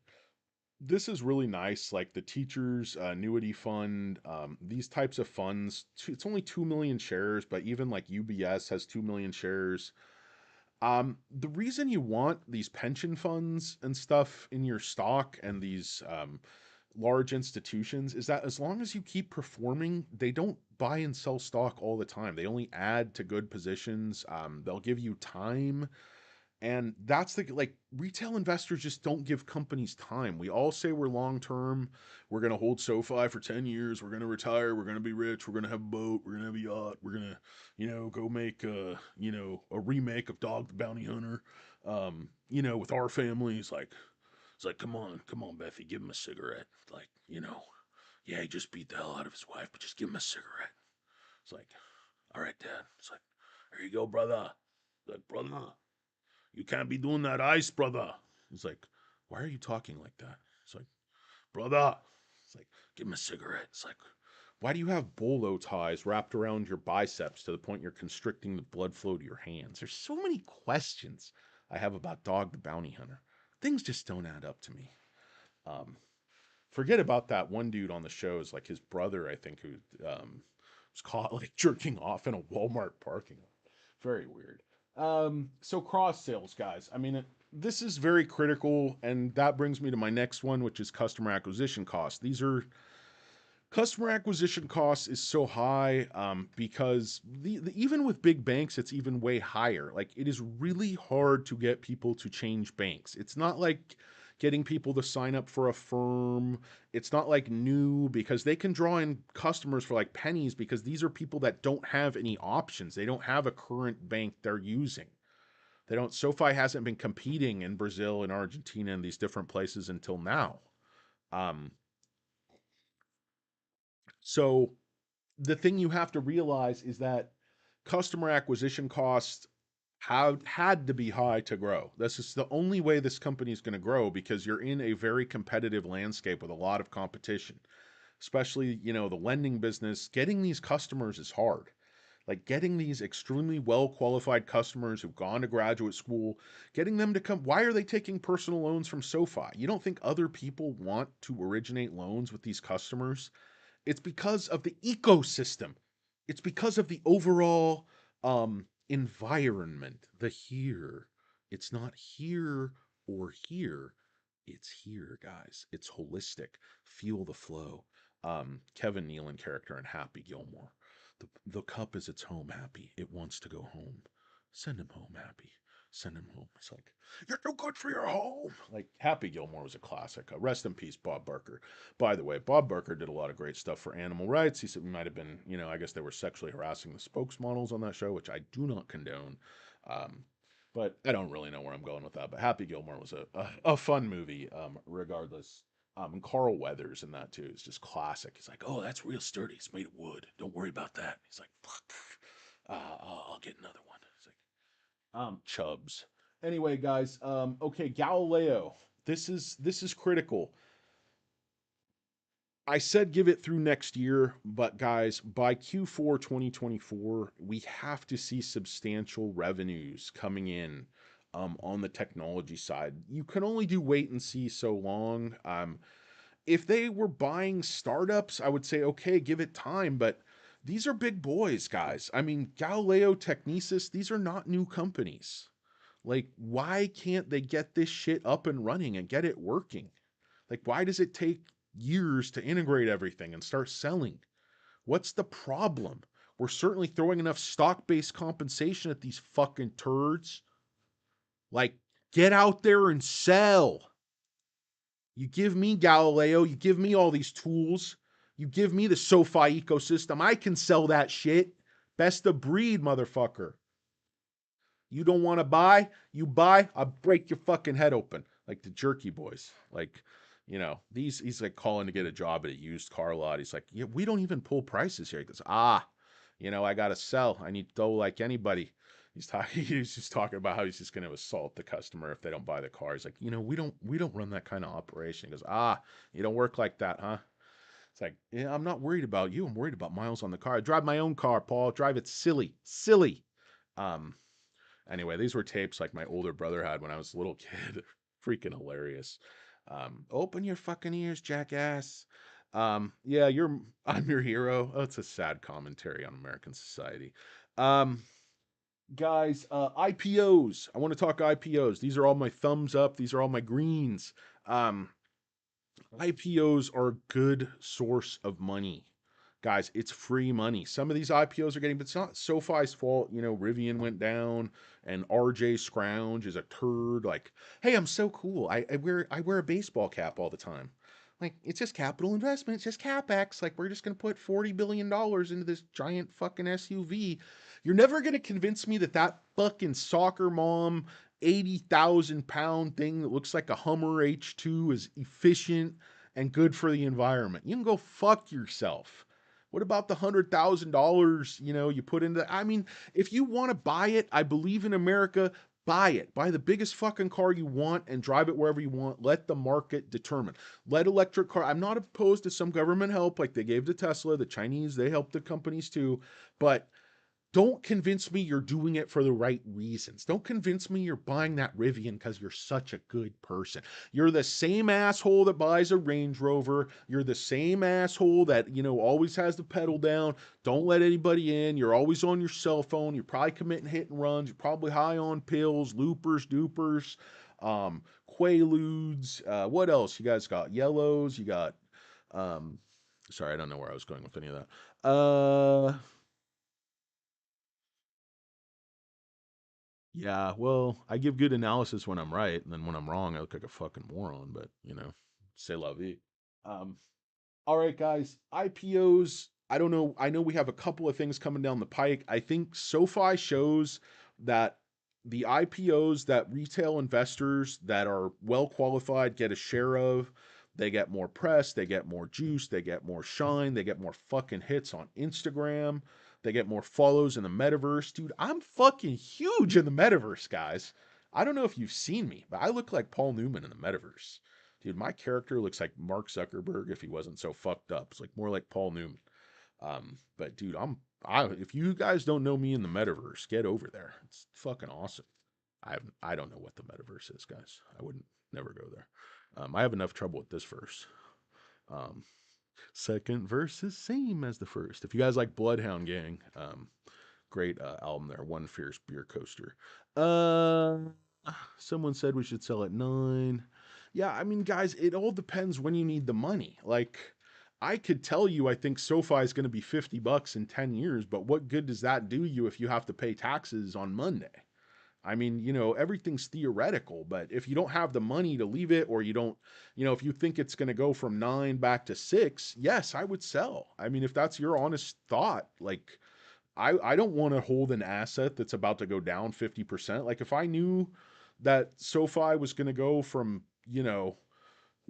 this is really nice. Like the teachers annuity fund, these types of funds. It's only 2 million shares, but even like UBS has 2 million shares. The reason you want these pension funds and stuff in your stock and these large institutions is that as long as you keep performing, they don't buy and sell stock all the time. They only add to good positions. They'll give you time, And that's the like retail investors just don't give companies time. We all say we're long term. We're going to hold SoFi for 10 years. We're going to retire. We're going to be rich. We're going to have a boat. We're going to have a yacht. We're going to, go make a remake of Dog the Bounty Hunter. With our family, it's like, come on, Beffy, give him a cigarette. Like, yeah, he just beat the hell out of his wife, but just give him a cigarette. It's like, all right, Dad. It's like, here you go, brother. Like, brother, you can't be doing that ice, brother. He's like, why are you talking like that? It's like, brother. It's like, give him a cigarette. It's like, why do you have bolo ties wrapped around your biceps to the point you're constricting the blood flow to your hands? There's so many questions I have about Dog the Bounty Hunter. Things just don't add up to me. Um, Forget about that one dude on the show is like his brother, I think, who was caught like jerking off in a Walmart parking lot. Very weird. So cross sales, guys. I mean, this is very critical, and that brings me to my next one, which is customer acquisition costs. These are customer acquisition costs is so high because even with big banks, it's even way higher. Like it is really hard to get people to change banks. It's not like getting people to sign up for a firm. It's not like new because they can draw in customers for like pennies because these are people that don't have any options. They don't have a current bank they're using. They don't. SoFi hasn't been competing in Brazil and Argentina and these different places until now. Um, so the thing you have to realize is that customer acquisition costs have had to be high to grow. This is the only way this company is going to grow because you're in a very competitive landscape with a lot of competition. Especially, the lending business, getting these customers is hard. Like getting these extremely well qualified customers who've gone to graduate school, getting them to come. Why are they taking personal loans from SoFi? You don't think other people want to originate loans with these customers? It's because of the ecosystem. It's because of the overall environment, the here. It's not here or here. It's here, guys. It's holistic. Feel the flow. Kevin Nealon character in Happy Gilmore. The cup is its home, Happy. It wants to go home. Send him home, Happy. Send him home. It's like, you're too good for your home. Like, Happy Gilmore was a classic. Rest in peace, Bob Barker. By the way, Bob Barker did a lot of great stuff for animal rights. He said we might have been, I guess they were sexually harassing the spokesmodels on that show, which I do not condone. Um, but I don't really know where I'm going with that. But Happy Gilmore was a fun movie, regardless. And Carl Weathers in that too is just classic. He's like, oh, that's real sturdy. It's made of wood. Don't worry about that. He's like, I'll get another one. He's like, Chubbs. Anyway, guys, okay, Galileo. This is critical. I said give it through next year, but guys, by Q4 2024, we have to see substantial revenues coming in on the technology side. You can only do wait and see so long. If they were buying startups, I would say, okay, give it time, but these are big boys, guys. I mean, Galileo, Technesis, these are not new companies. Like, why can't they get this shit up and running and get it working? Like, why does it take years to integrate everything and start selling? What's the problem? We're certainly throwing enough stock based compensation at these fucking turds. Like, get out there and sell. You give me Galileo, you give me all these tools, you give me the SoFi ecosystem. I can sell that shit. Best of breed, motherfucker. You don't want to buy? You buy, I'll break your fucking head open. Like the Jerky Boys. Like, he's like calling to get a job at a used car lot. He's like, yeah, we don't even pull prices here. He goes, I got to sell. I need dough like anybody. He's just talking about how he's just going to assault the customer if they don't buy the car. He's like, we don't run that kind of operation. He goes, you don't work like that, huh? It's like, yeah, I'm not worried about you. I'm worried about miles on the car. I drive my own car, Paul. Drive it silly. Silly. Um, Anyway, these were tapes like my older brother had when I was a little kid. Freaking hilarious. Open your fucking ears, jackass. Yeah, I'm your hero. Oh, it's a sad commentary on American society. Um, Guys, IPOs. I want to talk IPOs. These are all my thumbs up. These are all my greens. Um, IPOs are a good source of money. guys, it's free money. Some of these IPOs are getting, but it's not SoFi's fault. You know, Rivian went down, and RJ Scrounge is a turd. Like, hey, I'm so cool. I wear a baseball cap all the time. Like, it's just capital investment. It's just capex. Like, we're just gonna put $40 billion into this giant fucking SUV. You're never gonna convince me that that fucking soccer mom 80,000 pound thing that looks like a Hummer H2 is efficient and good for the environment. You can go fuck yourself. What about the $100,000, you put into, I mean, if you want to buy it, I believe in America, buy it. Buy the biggest fucking car you want and drive it wherever you want. Let the market determine. Let electric car, I'm not opposed to some government help like they gave to Tesla. The Chinese, they help the companies too, but don't convince me you're doing it for the right reasons. Don't convince me you're buying that Rivian because you're such a good person. You're the same asshole that buys a Range Rover. You're the same asshole that, always has the pedal down. Don't let anybody in. You're always on your cell phone. You're probably committing hit and runs. You're probably high on pills, loopers, dupers, quaaludes. What else? You guys got yellows. You got, um, sorry, I don't know where I was going with any of that. Yeah, well, I give good analysis when I'm right, and then when I'm wrong, I look like a fucking moron. But c'est la vie. Um, all right, guys, IPOs. I don't know. I know we have a couple of things coming down the pike. I think SoFi shows that the IPOs that retail investors that are well qualified get a share of. They get more press, they get more juice, they get more shine, they get more fucking hits on Instagram, they get more follows in the metaverse. Dude, I'm fucking huge in the metaverse, guys. I don't know if you've seen me, but I look like Paul Newman in the metaverse. Dude, my character looks like Mark Zuckerberg if he wasn't so fucked up. It's like more like Paul Newman. But dude, if you guys don't know me in the metaverse, get over there. It's fucking awesome. I don't know what the metaverse is, guys. I wouldn't never go there. I have enough trouble with this verse. Um, Second verse is same as the first. If you guys like Bloodhound Gang, great album there. One Fierce Beer Coaster. Uh, Someone said we should sell at 9. Yeah, I mean, guys, it all depends when you need the money. Like, I could tell you I think SoFi is going to be $50 in 10 years, but what good does that do you if you have to pay taxes on Monday? I mean, everything's theoretical, but if you don't have the money to leave it, or you don't, if you think it's going to go from 9 back to 6, yes, I would sell. I mean, if that's your honest thought, like, I don't want to hold an asset that's about to go down 50%. Like, if I knew that SoFi was going to go from,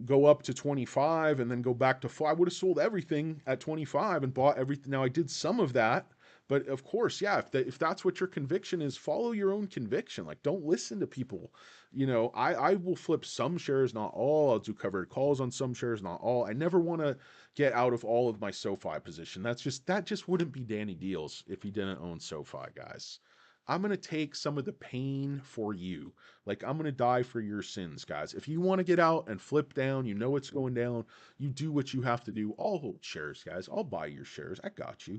go up to 25 and then go back to 4, I would have sold everything at 25 and bought everything. Now I did some of that, but of course, yeah, if that's what your conviction is, follow your own conviction. Like, don't listen to people. I will flip some shares, not all. I'll do covered calls on some shares, not all. I never want to get out of all of my SoFi position. That just wouldn't be DannyDealz if he didn't own SoFi, guys. I'm going to take some of the pain for you. Like, I'm going to die for your sins, guys. If you want to get out and flip down, you know what's going down, you do what you have to do. I'll hold shares, guys. I'll buy your shares. I got you.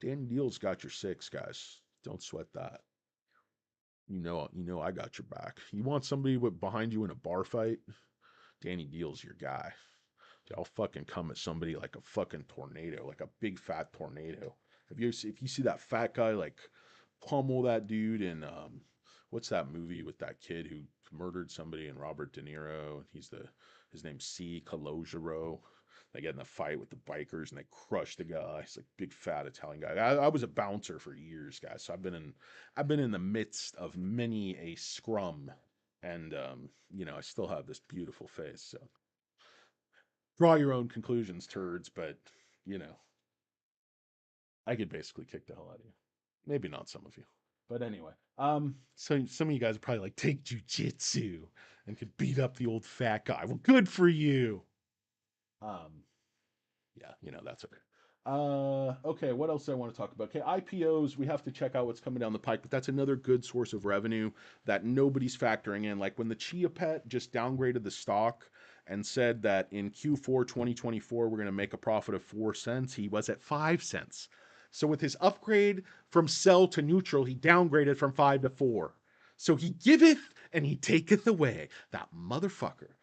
DannyDealz got your 6, guys. Don't sweat that. I got your back. You want somebody behind you in a bar fight? DannyDealz your guy. I'll fucking come at somebody like a fucking tornado, like a big fat tornado. If you see that fat guy like pummel that dude in what's that movie with that kid who murdered somebody and Robert De Niro? His name's C. Calogero. They get in a fight with the bikers and they crush the guy. He's like big fat Italian guy. I was a bouncer for years, guys. So I've been in the midst of many a scrum, and I still have this beautiful face. So draw your own conclusions, turds. But you know, I could basically kick the hell out of you. Maybe not some of you. But anyway, so some of you guys are probably like, take jujitsu and could beat up the old fat guy. Well, good for you. Um, yeah, that's okay. Okay, what else do I want to talk about? Okay, IPOs, we have to check out what's coming down the pike, but that's another good source of revenue that nobody's factoring in. Like when the Chia Pet just downgraded the stock and said that in Q4 2024 we're going to make a profit of 4 cents, he was at 5 cents. So with his upgrade from sell to neutral, he downgraded from 5 to 4. So he giveth and he taketh away. That motherfucker.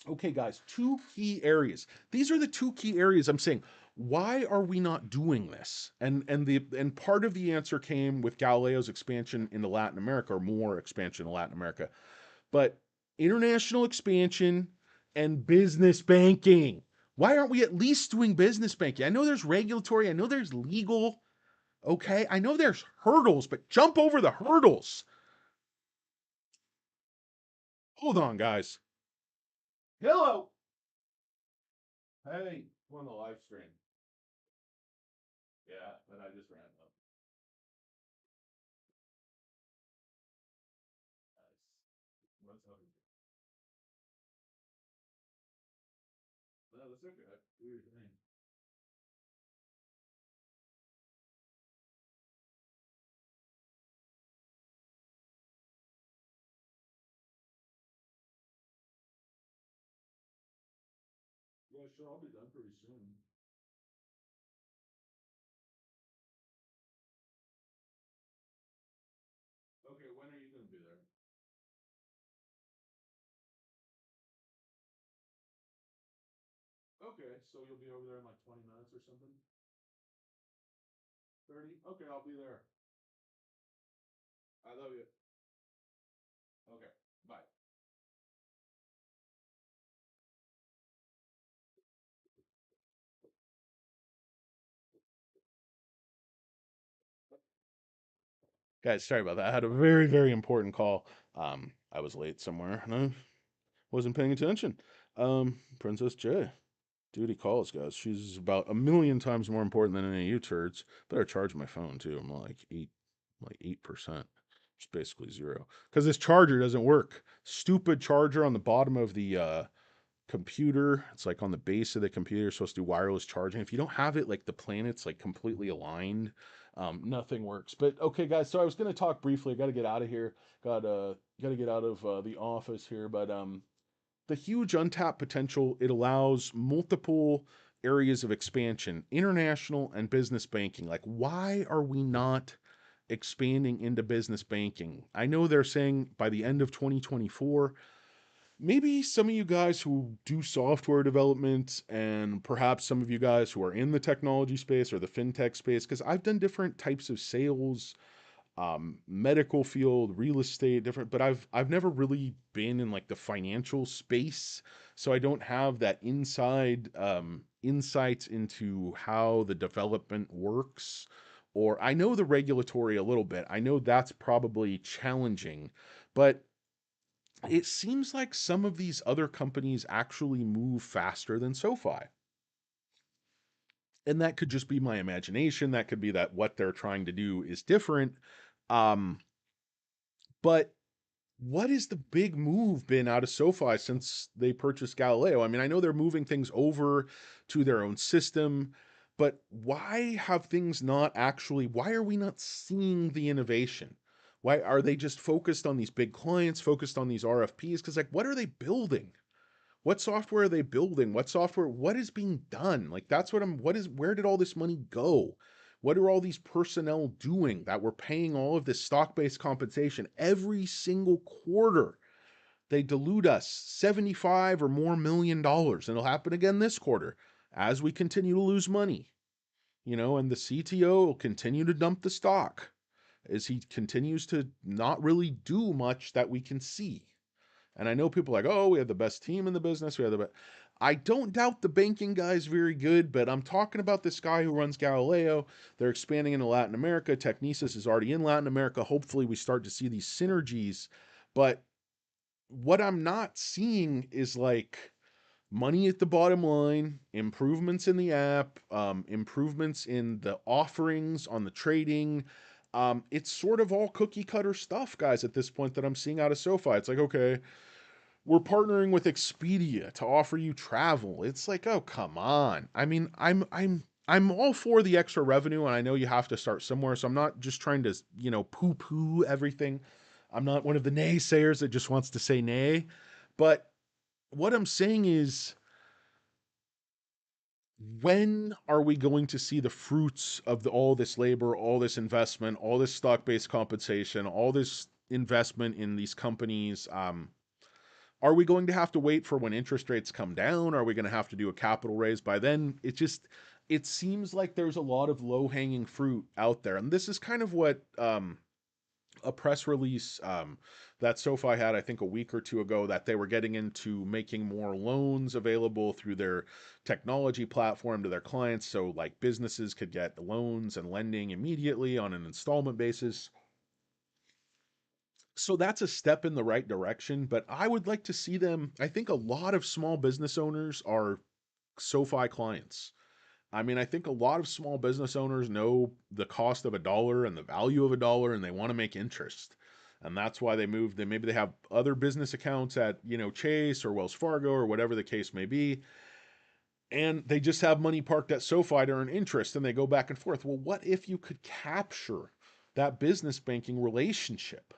Okay, guys, two key areas. These are the two key areas I'm saying. Why are we not doing this? And part of the answer came with Galileo's expansion into Latin America, or more expansion in Latin America. But international expansion and business banking. Why aren't we at least doing business banking? I know there's regulatory, I know there's legal, okay? I know there's hurdles, but jump over the hurdles. Hold on, guys. Hello. Hey, on the live stream. Yeah, but I just ran up. Nice. What's up? No, that's okay. Do your thing. Yeah, sure. I'll be done pretty soon. Okay, when are you gonna be there? Okay, so you'll be over there in like 20 minutes or something? 30? Okay, I'll be there. I love you. Okay, bye. Guys, sorry about that. I had a very, very important call. I was late somewhere and I wasn't paying attention. Princess J. Duty calls, guys. She's about a million times more important than any of you turds. Better charge my phone too. I'm like 8%. It's basically zero. Because this charger doesn't work. Stupid charger on the bottom of the computer. It's like on the base of the computer. You're supposed to do wireless charging. If you don't have it, like the planets like completely aligned, nothing works. But okay, guys. So I was gonna talk briefly. I got to get out of here. Got to get out of the office here. But the huge untapped potential it allows multiple areas of expansion, international and business banking. Like, why are we not expanding into business banking? I know they're saying by the end of 2024, maybe some of you guys who do software development and perhaps some of you guys who are in the technology space or the fintech space, because I've done different types of sales, medical field, real estate, different, but I've never really been in like the financial space, so I don't have that inside insights into how the development works. Or I know the regulatory a little bit. I know that's probably challenging, but it seems like some of these other companies actually move faster than SoFi. And that could just be my imagination. That could be that what they're trying to do is different. Um, but what is the big move been out of SoFi since they purchased Galileo? I mean, I know they're moving things over to their own system, but why have things not actually, why are we not seeing the innovation? Why are they just focused on these big clients, focused on these RFPs? Because, like, what are they building? What software are they building? What software, what is being done? Like, that's what I'm, what is, where did all this money go? What are all these personnel doing that we're paying all of this stock based compensation every single quarter? They dilute us 75 or more $1 million. And it'll happen again this quarter as we continue to lose money, and the CTO will continue to dump the stock as he continues to not really do much that we can see. And I know people are like, oh, we have the best team in the business. We have the best. I don't doubt the banking guy is very good, but I'm talking about this guy who runs Galileo. They're expanding into Latin America. Technesis is already in Latin America. Hopefully, we start to see these synergies. But what I'm not seeing is like money at the bottom line, improvements in the app, improvements in the offerings on the trading. It's sort of all cookie cutter stuff, guys, at this point that I'm seeing out of SoFi. It's like, okay, we're partnering with Expedia to offer you travel. It's like, oh, come on. I mean, I'm all for the extra revenue, and I know you have to start somewhere. So I'm not just trying to, poo-poo everything. I'm not one of the naysayers that just wants to say nay. But what I'm saying is, when are we going to see the fruits of all this labor, all this investment, all this stock-based compensation, all this investment in these companies? Are we going to have to wait for when interest rates come down? Are we going to have to do a capital raise by then? It just, it seems like there's a lot of low hanging fruit out there, and this is kind of what a press release that SoFi had, I think, a week or two ago, that they were getting into making more loans available through their technology platform to their clients. So, like, businesses could get loans and lending immediately on an installment basis. So, that's a step in the right direction. But I would like to see them. I think a lot of small business owners are SoFi clients. I mean, I think a lot of small business owners know the cost of a dollar and the value of a dollar, and they want to make interest. And that's why they moved. They maybe they have other business accounts at, Chase or Wells Fargo or whatever the case may be, and they just have money parked at SoFi to earn interest, and they go back and forth. Well, what if you could capture that business banking relationship?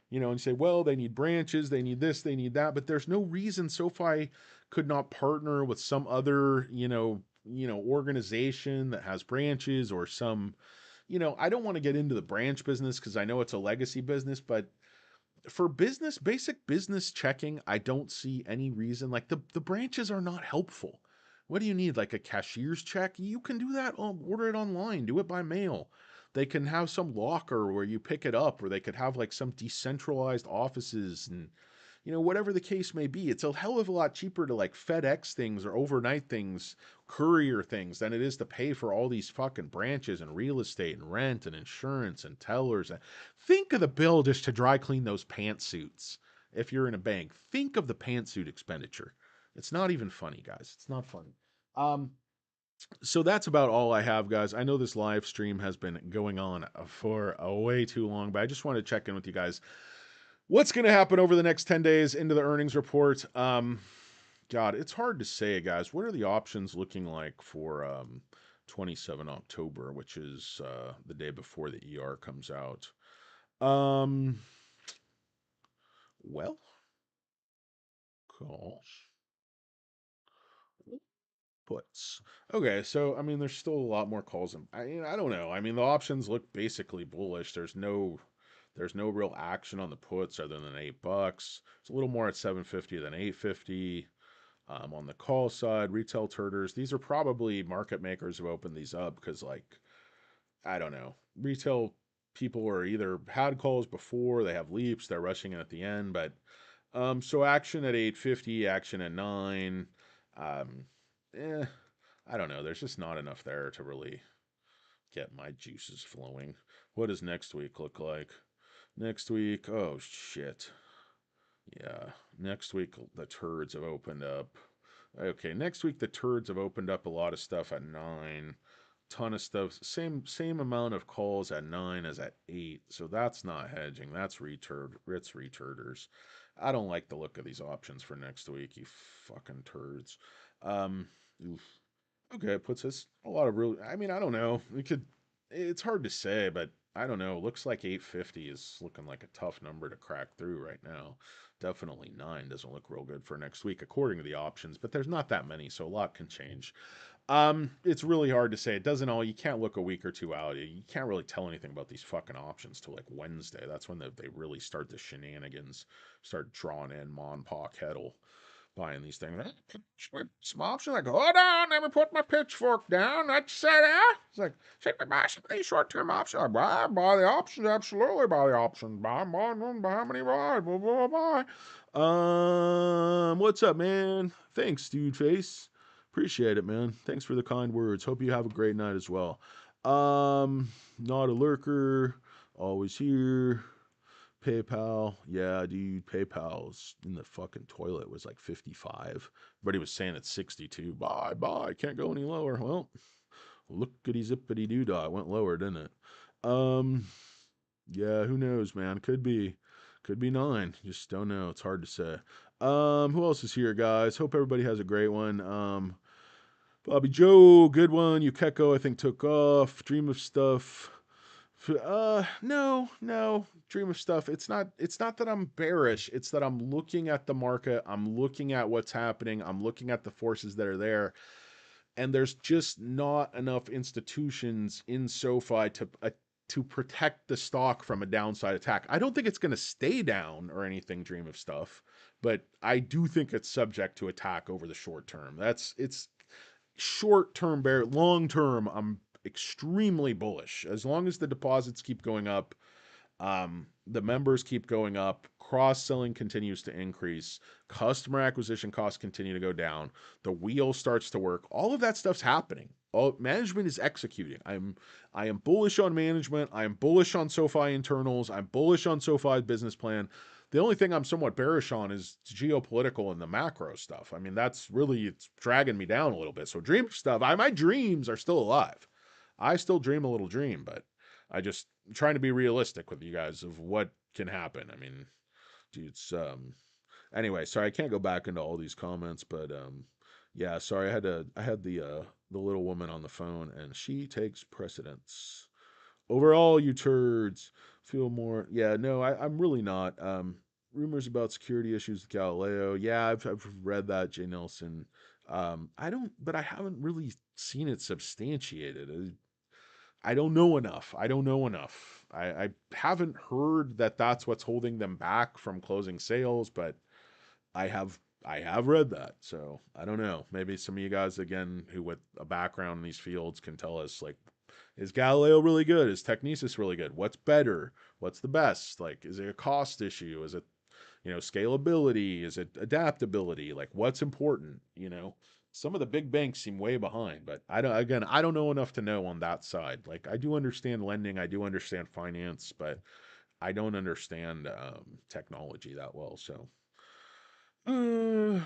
And you say, well, they need branches, they need this, they need that, but there's no reason SoFi could not partner with some other, organization that has branches, or some, I don't want to get into the branch business because I know it's a legacy business, but for business, basic business checking, I don't see any reason. Like, the branches are not helpful. What do you need? Like a cashier's check? You can do that. Order it online. Do it by mail. They can have some locker where you pick it up, or they could have like some decentralized offices, and whatever the case may be. It's a hell of a lot cheaper to like FedEx things or overnight things, courier things, than it is to pay for all these fucking branches and real estate and rent and insurance and tellers. Think of the bill just to dry clean those pantsuits. If you're in a bank, think of the pantsuit expenditure. It's not even funny, guys. It's not funny. Um, so that's about all I have, guys. I know this live stream has been going on for way too long, but I just wanted to check in with you guys. What's going to happen over the next 10 days into the earnings report? God, it's hard to say, guys. What are the options looking like for 27 October, which is the day before the ER comes out? Um, well, gosh, puts. Okay, so I mean, there's still a lot more calls. I don't know. I mean, the options look basically bullish. There's no real action on the puts other than $8. It's a little more at 750 than 850. On the call side, retail traders, these are probably market makers who opened these up because, like, I don't know, retail people are either had calls before, they have leaps, they're rushing in at the end. But so action at 850, action at 9. Um, eh, I don't know. There's just not enough there to really get my juices flowing. What does next week look like? Next week, oh shit. Yeah, next week the turds have opened up. Okay, next week the turds have opened up a lot of stuff at 9. Ton of stuff. Same amount of calls at 9 as at 8. So that's not hedging. That's returders. I don't like the look of these options for next week, you fucking turds. Um oof. Okay, it puts us a lot of real. I mean, I don't know. We could. It's hard to say, but I don't know. Looks like 850 is looking like a tough number to crack through right now. Definitely 9 doesn't look real good for next week, according to the options. But there's not that many, so a lot can change. It's really hard to say. It doesn't all. You can't look a week or two out. You can't really tell anything about these fucking options till like Wednesday. That's when they really start the shenanigans, start drawing in Mon Pa Kettle buying these things. Some option. Like, hold on, let me put my pitchfork down. That's that. It's like, should we buy some of these short-term options? Buy the options, absolutely buy the options. Buy how many buy? Blah, blah, blah, blah. What's up, man? Thanks, dude face. Appreciate it, man. Thanks for the kind words. Hope you have a great night as well. Not a lurker. Always here. PayPal, yeah, dude, PayPal's in the fucking toilet was like 55. Everybody was saying it's 62. Bye, can't go any lower. Well, lookity zippity doodah, it went lower, didn't it? Um, yeah, who knows, man? Could be 9. Just don't know. It's hard to say. Who else is here, guys? Hope everybody has a great one. Bobby Joe, good one. Yukeko, I think, took off. Dream of stuff. No. Dream of stuff. It's not that I'm bearish. It's that I'm looking at the market. I'm looking at what's happening. I'm looking at the forces that are there. And there's just not enough institutions in SoFi to protect the stock from a downside attack. I don't think it's going to stay down or anything, dream of stuff, but I do think it's subject to attack over the short term. short-term bear, long-term, I'm extremely bullish. As long as the deposits keep going up, the members keep going up, cross-selling continues to increase, customer acquisition costs continue to go down, the wheel starts to work. All of that stuff's happening. All management is executing. I am bullish on management. I am bullish on SoFi internals. I'm bullish on SoFi's business plan. The only thing I'm somewhat bearish on is geopolitical and the macro stuff. I mean, that's really, it's dragging me down a little bit. So dream stuff, my dreams are still alive. I still dream a little dream, but I just I'm trying to be realistic with you guys of what can happen. I mean, dude, it's anyway, sorry I can't go back into all these comments, but yeah, sorry I had the little woman on the phone and she takes precedence. Overall, you turds feel more. Yeah, no, I'm really not. Rumors about security issues with Galileo. Yeah, I've read that, Jay Nelson. I don't, but I haven't really seen it substantiated. I don't know enough. I don't know enough. I haven't heard that that's what's holding them back from closing sales, but I have I have read that. So I don't know. Maybe some of you guys again who with a background in these fields can tell us like, is Galileo really good? Is Technesis really good? What's better? What's the best? Like, is it a cost issue? Is it scalability? Is it adaptability? Like, what's important? Some of the big banks seem way behind, but I don't know enough to know on that side. Like, I do understand lending, I do understand finance, but I don't understand technology that well. So, uh,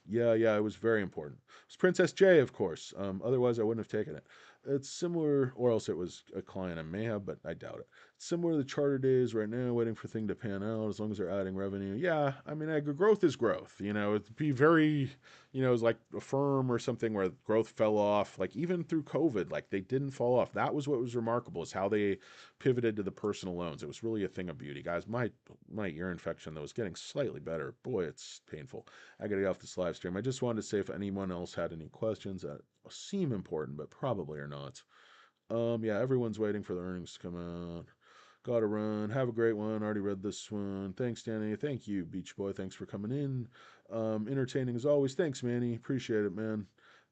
yeah, it was very important. It was Princess J, of course. Otherwise, I wouldn't have taken it. It's similar, or else it was a client I may have, but I doubt it. It's similar to the charter days right now, waiting for thing to pan out. As long as they're adding revenue, yeah. I mean, growth is growth. It'd be very, it's like a firm or something where growth fell off. Like even through COVID, like they didn't fall off. That was what was remarkable is how they pivoted to the personal loans. It was really a thing of beauty, guys. My ear infection though is getting slightly better. Boy, it's painful. I gotta get off this live stream. I just wanted to say if anyone else had any questions that seem important, but probably are not. Yeah, everyone's waiting for the earnings to come out. Gotta run. Have a great one. Already read this one. Thanks, Danny. Thank you, Beach Boy. Thanks for coming in. Entertaining as always. Thanks, Manny. Appreciate it, man.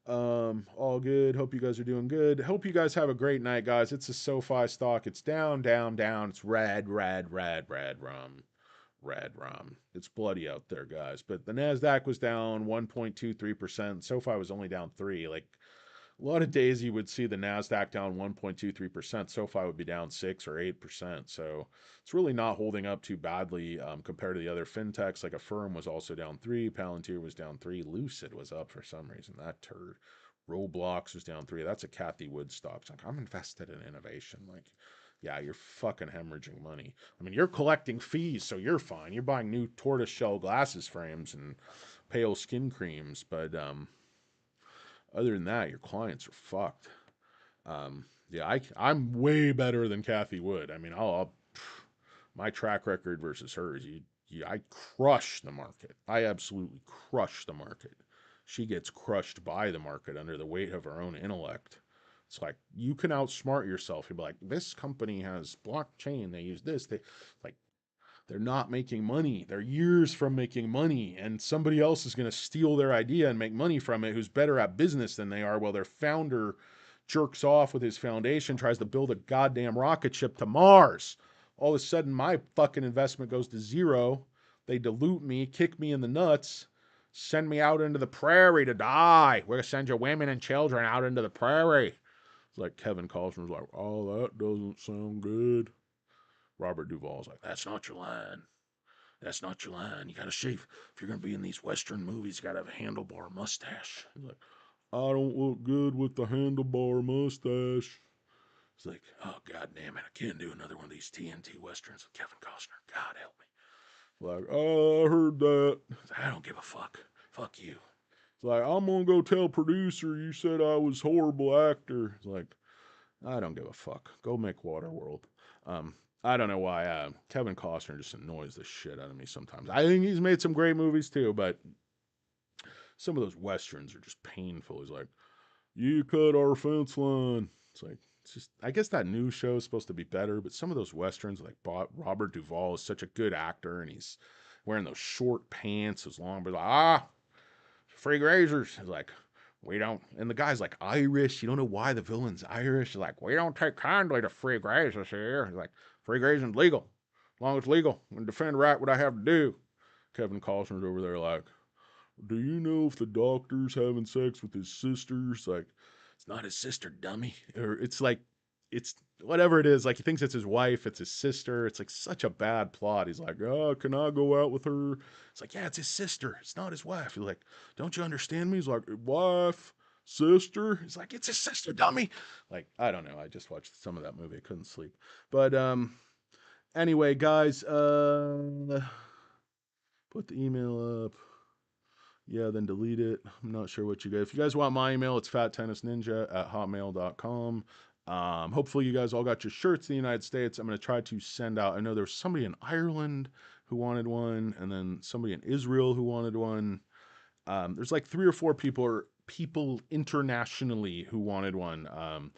All good. Hope you guys are doing good. Hope you guys have a great night, guys. It's a SoFi stock. It's down, down, down. It's red, red, red, red rum. Red rum. It's bloody out there, guys. But the NASDAQ was down 1.23%. SoFi was only down 3. Like a lot of days you would see the NASDAQ down 1.23%. SoFi would be down 6 or 8%. So it's really not holding up too badly compared to the other fintechs. Like Affirm was also down 3. Palantir was down 3. Lucid was up for some reason. That turd. Roblox was down 3. That's a Kathy Wood stock. It's like, I'm invested in innovation. Like, yeah, you're fucking hemorrhaging money. I mean, you're collecting fees, so you're fine. You're buying new tortoiseshell glasses frames and pale skin creams, but other than that, your clients are fucked. Yeah, I'm way better than Kathy Wood. I mean, my track record versus hers, I crush the market. I absolutely crush the market. She gets crushed by the market under the weight of her own intellect. It's like you can outsmart yourself. You'd be like, this company has blockchain. They use this. Like they're not making money. They're years from making money, and somebody else is going to steal their idea and make money from it who's better at business than they are, while their founder jerks off with his foundation, tries to build a goddamn rocket ship to Mars. All of a sudden, my fucking investment goes to zero. They dilute me, kick me in the nuts, send me out into the prairie to die. We're going to send your women and children out into the prairie. It's like Kevin Costner's like, oh, that doesn't sound good. Robert Duvall's like, that's not your line. That's not your line. You got to shave. If you're going to be in these Western movies, you got to have a handlebar mustache. He's like, I don't look good with the handlebar mustache. It's like, oh, God damn it. I can't do another one of these TNT Westerns with Kevin Costner. God help me. Like, oh, I heard that. I don't give a fuck. Fuck you. It's like, I'm going to go tell producer you said I was horrible actor. It's like, I don't give a fuck. Go make Waterworld. I don't know why Kevin Costner just annoys the shit out of me sometimes. I think he's made some great movies too, but some of those westerns are just painful. He's like, you cut our fence line. It's like, it's just, I guess that new show is supposed to be better, but some of those westerns, like Robert Duvall is such a good actor, and he's wearing those short pants, those long, but like, free grazers. He's like, We don't, and the guy's like Irish. You don't know why the villain's Irish. He's like, we don't take kindly to free grazers here. He's like, free grazing's legal. As long as it's legal, and defend right what I have to do. Kevin Costner's over there like, do you know if the doctor's having sex with his sister? It's like, it's not his sister, dummy. Or it's like, it's whatever it is. Like, he thinks it's his wife, it's his sister. It's like such a bad plot. He's like, oh, can I go out with her? It's like, yeah, it's his sister. It's not his wife. He's like, don't you understand me? He's like, wife, sister. He's like, it's his sister, dummy. Like, I don't know. I just watched some of that movie. I couldn't sleep. But anyway, guys, put the email up. Yeah, then delete it. I'm not sure what you guys. If you guys want my email, it's fattennisninja@hotmail.com. Hopefully, you guys all got your shirts in the United States. I'm going to try to send out. I know there's somebody in Ireland who wanted one, and then somebody in Israel who wanted one. There's like 3 or 4 people internationally who wanted one. I'm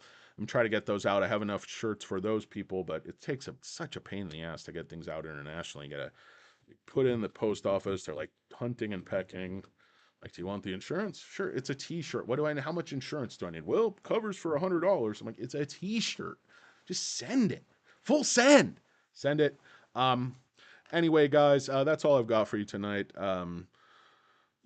trying to get those out. I have enough shirts for those people, but it takes such a pain in the ass to get things out internationally. You got to put it in the post office. They're like hunting and pecking. Like, do you want the insurance? Sure, it's a T-shirt. What do I know? How much insurance do I need? Well, covers for $100. I'm like, it's a T-shirt. Just send it. Full send. Send it. Anyway, guys, that's all I've got for you tonight.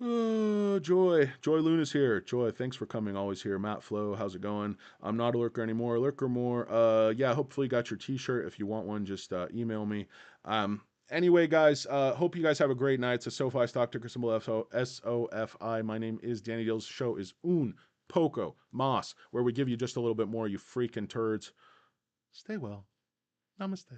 Joy Luna's here. Joy, thanks for coming. Always here. Matt Flo, how's it going? I'm not a lurker anymore. Lurker more. Yeah, hopefully you got your T-shirt. If you want one, just email me. Anyway, guys, hope you guys have a great night. It's a SoFi stock ticker symbol SOFI. My name is DannyDealz. Show is Un Poco Mas, where we give you just a little bit more, you freaking turds. Stay well. Namaste.